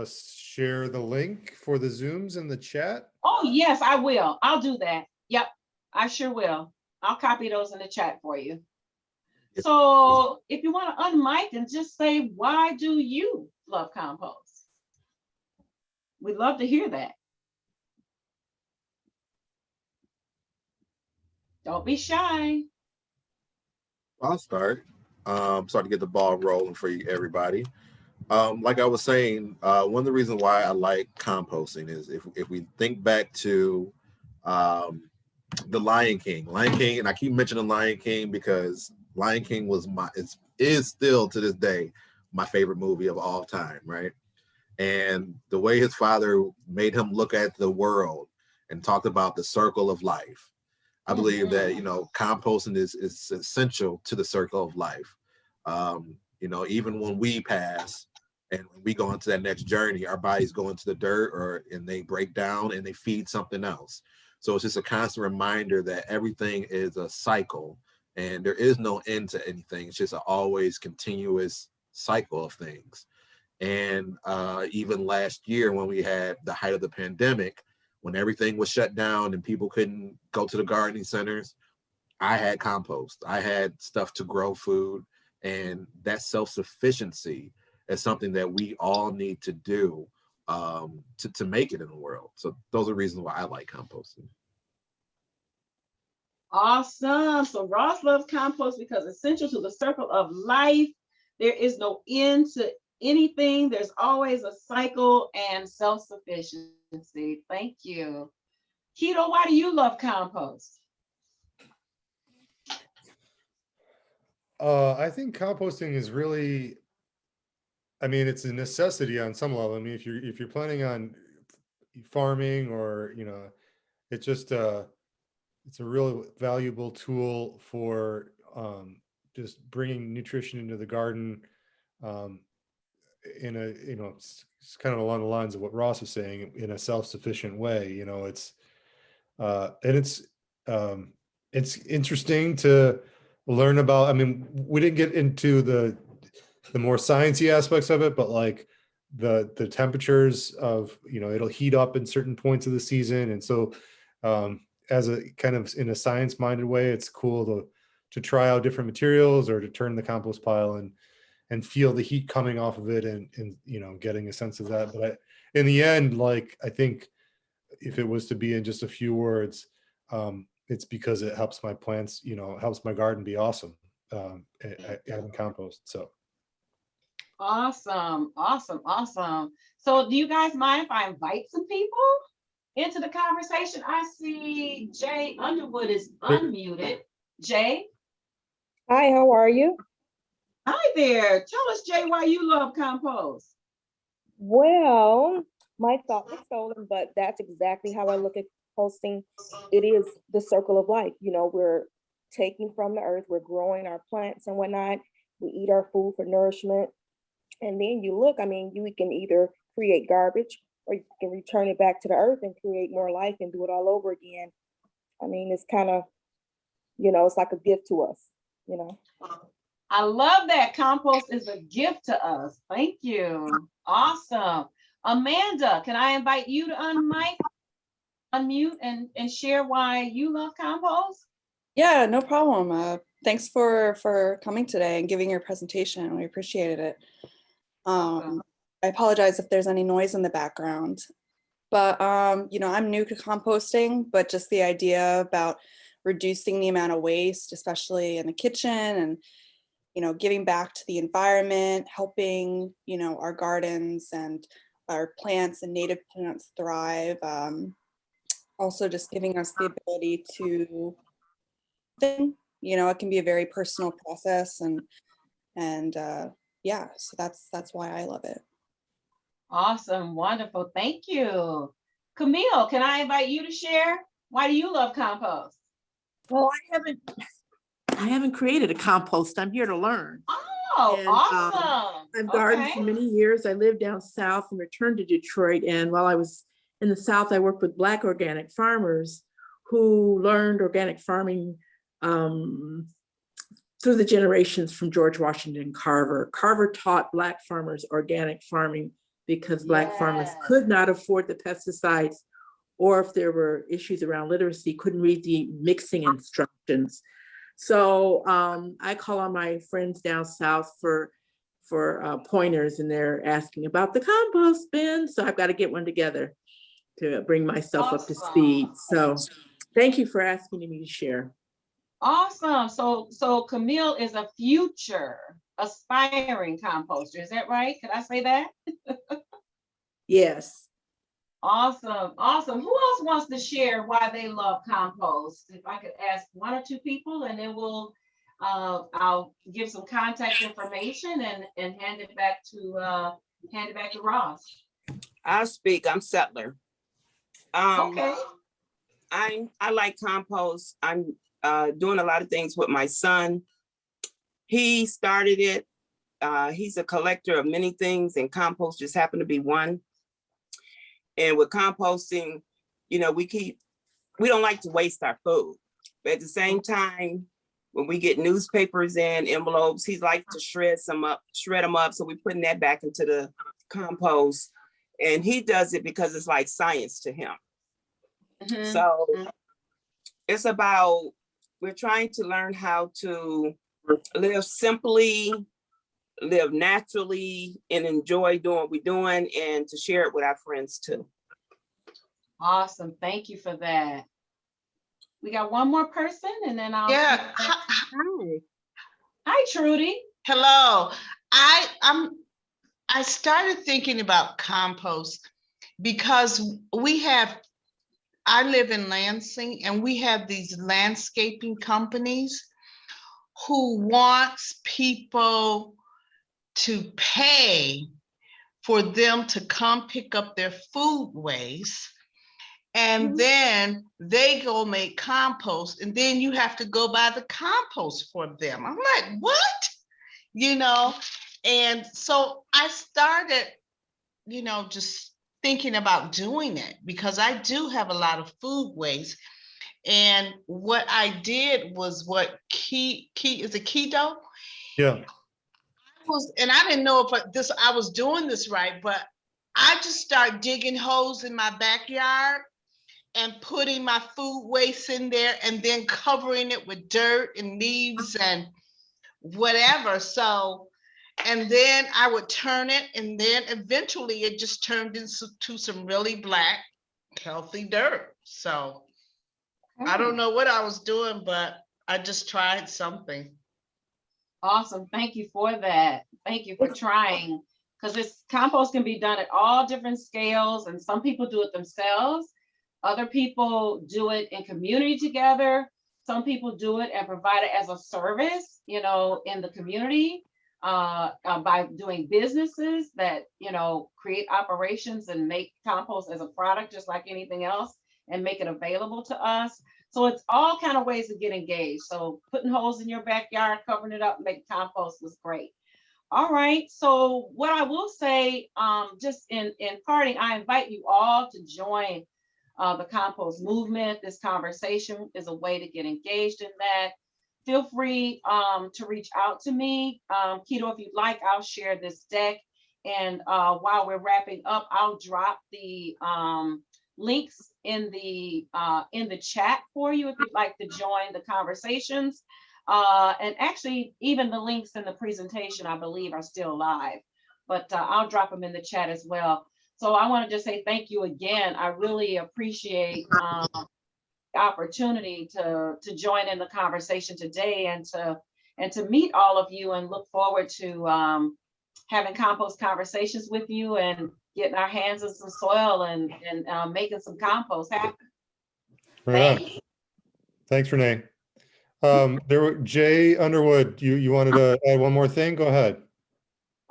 share the link for the Zooms in the chat. Oh, yes, I will. I'll do that. Yep, I sure will. I'll copy those in the chat for you. So if you want to unmic and just say, why do you love compost? We'd love to hear that. Don't be shy. I'll start. Start to get the ball rolling for you, everybody. Like I was saying, one of the reasons why I like composting is if we think back to the Lion King, and I keep mentioning Lion King because Lion King was is still to this day my favorite movie of all time, right? And the way his father made him look at the world and talked about the circle of life. I believe that, composting is essential to the circle of life. Even when we pass and when we go into that next journey, our bodies go into the dirt and they break down and they feed something else. So it's just a constant reminder that everything is a cycle and there is no end to anything. It's just an always continuous cycle of things. And even last year when we had the height of the pandemic, when everything was shut down and people couldn't go to the gardening centers, I had compost. I had stuff to grow food, and that self-sufficiency is something that we all need to do to make it in the world. So those are reasons why I like composting. Awesome. So Ross loves compost because it's essential to the circle of life. There is no end to anything. There's always a cycle and self-sufficiency. Thank you. Keto, why do you love compost? I think composting is really, it's a necessity on some level. If you're planning on farming or, it's just it's a real valuable tool for just bringing nutrition into the garden in a, it's kind of along the lines of what Ross was saying, in a self-sufficient way. And it's interesting to learn about. We didn't get into the more sciencey aspects of it, but like the temperatures of, it'll heat up in certain points of the season. And so as a kind of in a science-minded way, it's cool to try out different materials or to turn the compost pile and feel the heat coming off of it and getting a sense of that. But in the end, like, I think if it was to be in just a few words, it's because it helps my plants, helps my garden be awesome, having compost. So. Awesome. So do you guys mind if I invite some people into the conversation? I see Jay Underwood is unmuted. Jay? Hi, how are you? Hi there. Tell us, Jay, why you love compost. Well, my thought was stolen, but that's exactly how I look at composting. It is the circle of life. We're taking from the earth, we're growing our plants and whatnot. We eat our food for nourishment. And then you look, you can either create garbage or you can return it back to the earth and create more life and do it all over again. It's kind of, it's like a gift to us, I love that. Compost is a gift to us. Thank you. Awesome. Amanda, can I invite you to unmute and share why you love compost? Yeah, no problem. Thanks for coming today and giving your presentation. We appreciated it. I apologize if there's any noise in the background, but I'm new to composting, but just the idea about reducing the amount of waste, especially in the kitchen, and giving back to the environment, helping our gardens and our plants and native plants thrive. Also just giving us the ability to think, it can be a very personal process, and yeah, so that's why I love it. Awesome, wonderful, thank you. Camille, can I invite you to share? Why do you love compost? Well, I haven't created a compost. I'm here to learn. Oh, And, awesome. I've gardened Okay. for many years. I lived down south and returned to Detroit. And while I was in the South, I worked with Black organic farmers who learned organic farming through the generations from George Washington Carver. Carver taught Black farmers organic farming because Black farmers could not afford the pesticides, or if there were issues around literacy, couldn't read the mixing instructions. So I call on my friends down south for pointers, and they're asking about the compost bin. So I've got to get one together to bring myself up to speed. So thank you for asking me to share. Awesome. So Camille is a future aspiring composter. Is that right? Could I say that? Yes. Awesome. Awesome. Who else wants to share why they love compost? If I could ask one or two people, and then I'll give some contact information and hand it back to Ross. I'll speak. I'm Settler. Okay. I like compost. I'm doing a lot of things with my son. He started it. He's a collector of many things, and compost just happened to be one. And with composting, you know, we don't like to waste our food, but at the same time, when we get newspapers and envelopes, he likes to shred them up. So we're putting that back into the compost, and he does it because it's like science to him. Mm-hmm. So it's about, we're trying to learn how to live simply, live naturally, and enjoy doing what we're doing, and to share it with our friends too. Awesome. Thank you for that. We got one more person, and then I'll. Yeah. Hi, Trudy. Hello. I started thinking about compost because I live in Lansing, and we have these landscaping companies who wants people to pay for them to come pick up their food waste, and then they go make compost, and then you have to go buy the compost for them. I'm like, what? You know, and so I started, you know, just thinking about doing it because I do have a lot of food waste. And what I did was what is it keto? Yeah. And I didn't know if I was doing this right, but I just started digging holes in my backyard and putting my food waste in there and then covering it with dirt and leaves and whatever. So, and then I would turn it, and then eventually it just turned into some really black, healthy dirt. So I don't know what I was doing, but I just tried something. Awesome. Thank you for that. Thank you for trying, because this compost can be done at all different scales, and some people do it themselves. Other people do it in community together. Some people do it and provide it as a service, you know, in the community by doing businesses that, you know, create operations and make compost as a product, just like anything else, and make it available to us. So it's all kind of ways to get engaged. So putting holes in your backyard, covering it up, making compost was great. All right. So what I will say, just in parting, I invite you all to join the compost movement. This conversation is a way to get engaged in that. Feel free to reach out to me. Keto, if you'd like, I'll share this deck. And while we're wrapping up, I'll drop the links in the chat for you if you'd like to join the conversations. And actually, even the links in the presentation, I believe, are still live, but I'll drop them in the chat as well. So I want to just say thank you again. I really appreciate the opportunity to join in the conversation today and to meet all of you, and look forward to having compost conversations with you and getting our hands in some soil and making some compost happen. Right. Thanks, Renee. Jay Underwood, you wanted to add one more thing? Go ahead.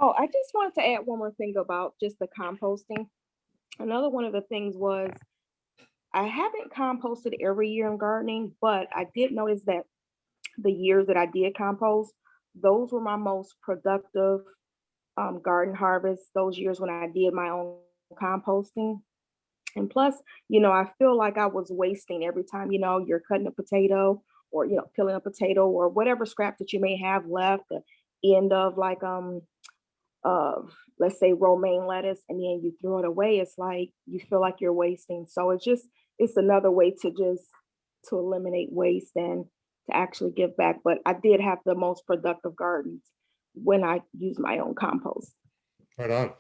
Oh, I just wanted to add one more thing about just the composting. Another one of the things was I haven't composted every year in gardening, but I did notice that the years that I did compost, those were my most productive garden harvests, those years when I did my own composting. And plus, I feel like I was wasting every time, you're cutting a potato or, peeling a potato or whatever scrap that you may have left, the end of like, let's say romaine lettuce, and then you throw it away. It's like, you feel like you're wasting. So it's another way to eliminate waste and to actually give back. But I did have the most productive gardens when I used my own compost. Right on.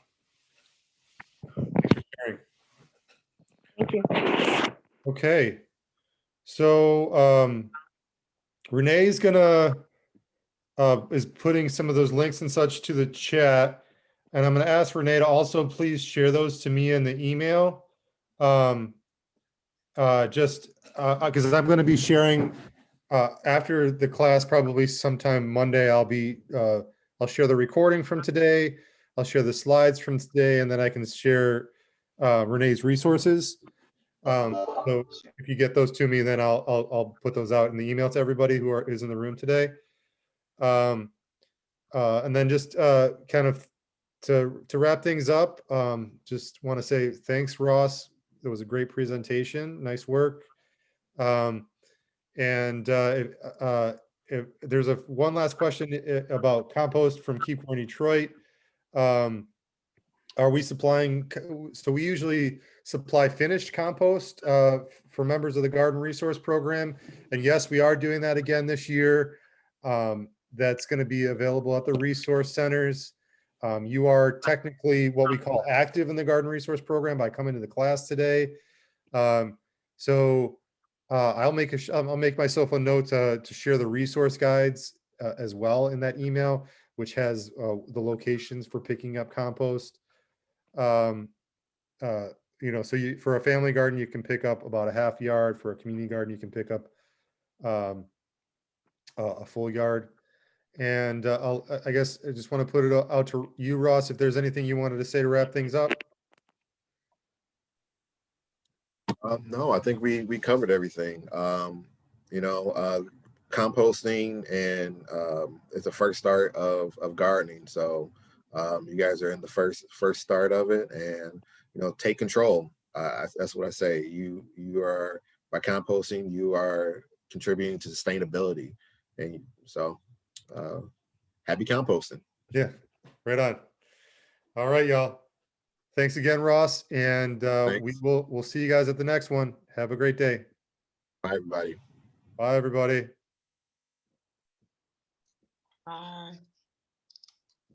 Thank you. Okay. So Renee's gonna is putting some of those links and such to the chat. And I'm gonna ask Renee to also please share those to me in the email. Just because I'm gonna be sharing after the class, probably sometime Monday, I'll share the recording from today. I'll share the slides from today, and then I can share Renee's resources. So if you get those to me, then I'll put those out in the email to everybody who is in the room today. And then just kind of to wrap things up, just want to say thanks, Ross. It was a great presentation. Nice work. If there's one last question about compost from Keep Corn Detroit. Are we supplying, so we usually supply finished compost for members of the Garden Resource Program. And yes, we are doing that again this year. That's going to be available at the resource centers. You are technically what we call active in the Garden Resource Program by coming to the class today. I'll make myself a note to share the resource guides as well in that email, which has the locations for picking up compost. So for a family garden, you can pick up about a half yard. For a community garden, you can pick up a full yard. And I guess I just want to put it out to you, Ross, if there's anything you wanted to say to wrap things up. No, I think we covered everything. Composting and it's the first start of gardening. So you guys are in the first start of it, and take control. That's what I say. You are, by composting, you are contributing to sustainability, and so happy composting. Yeah, right on. All right, y'all. Thanks again, Ross, and we'll see you guys at the next one. Have a great day. Bye, everybody. Bye, everybody. Bye.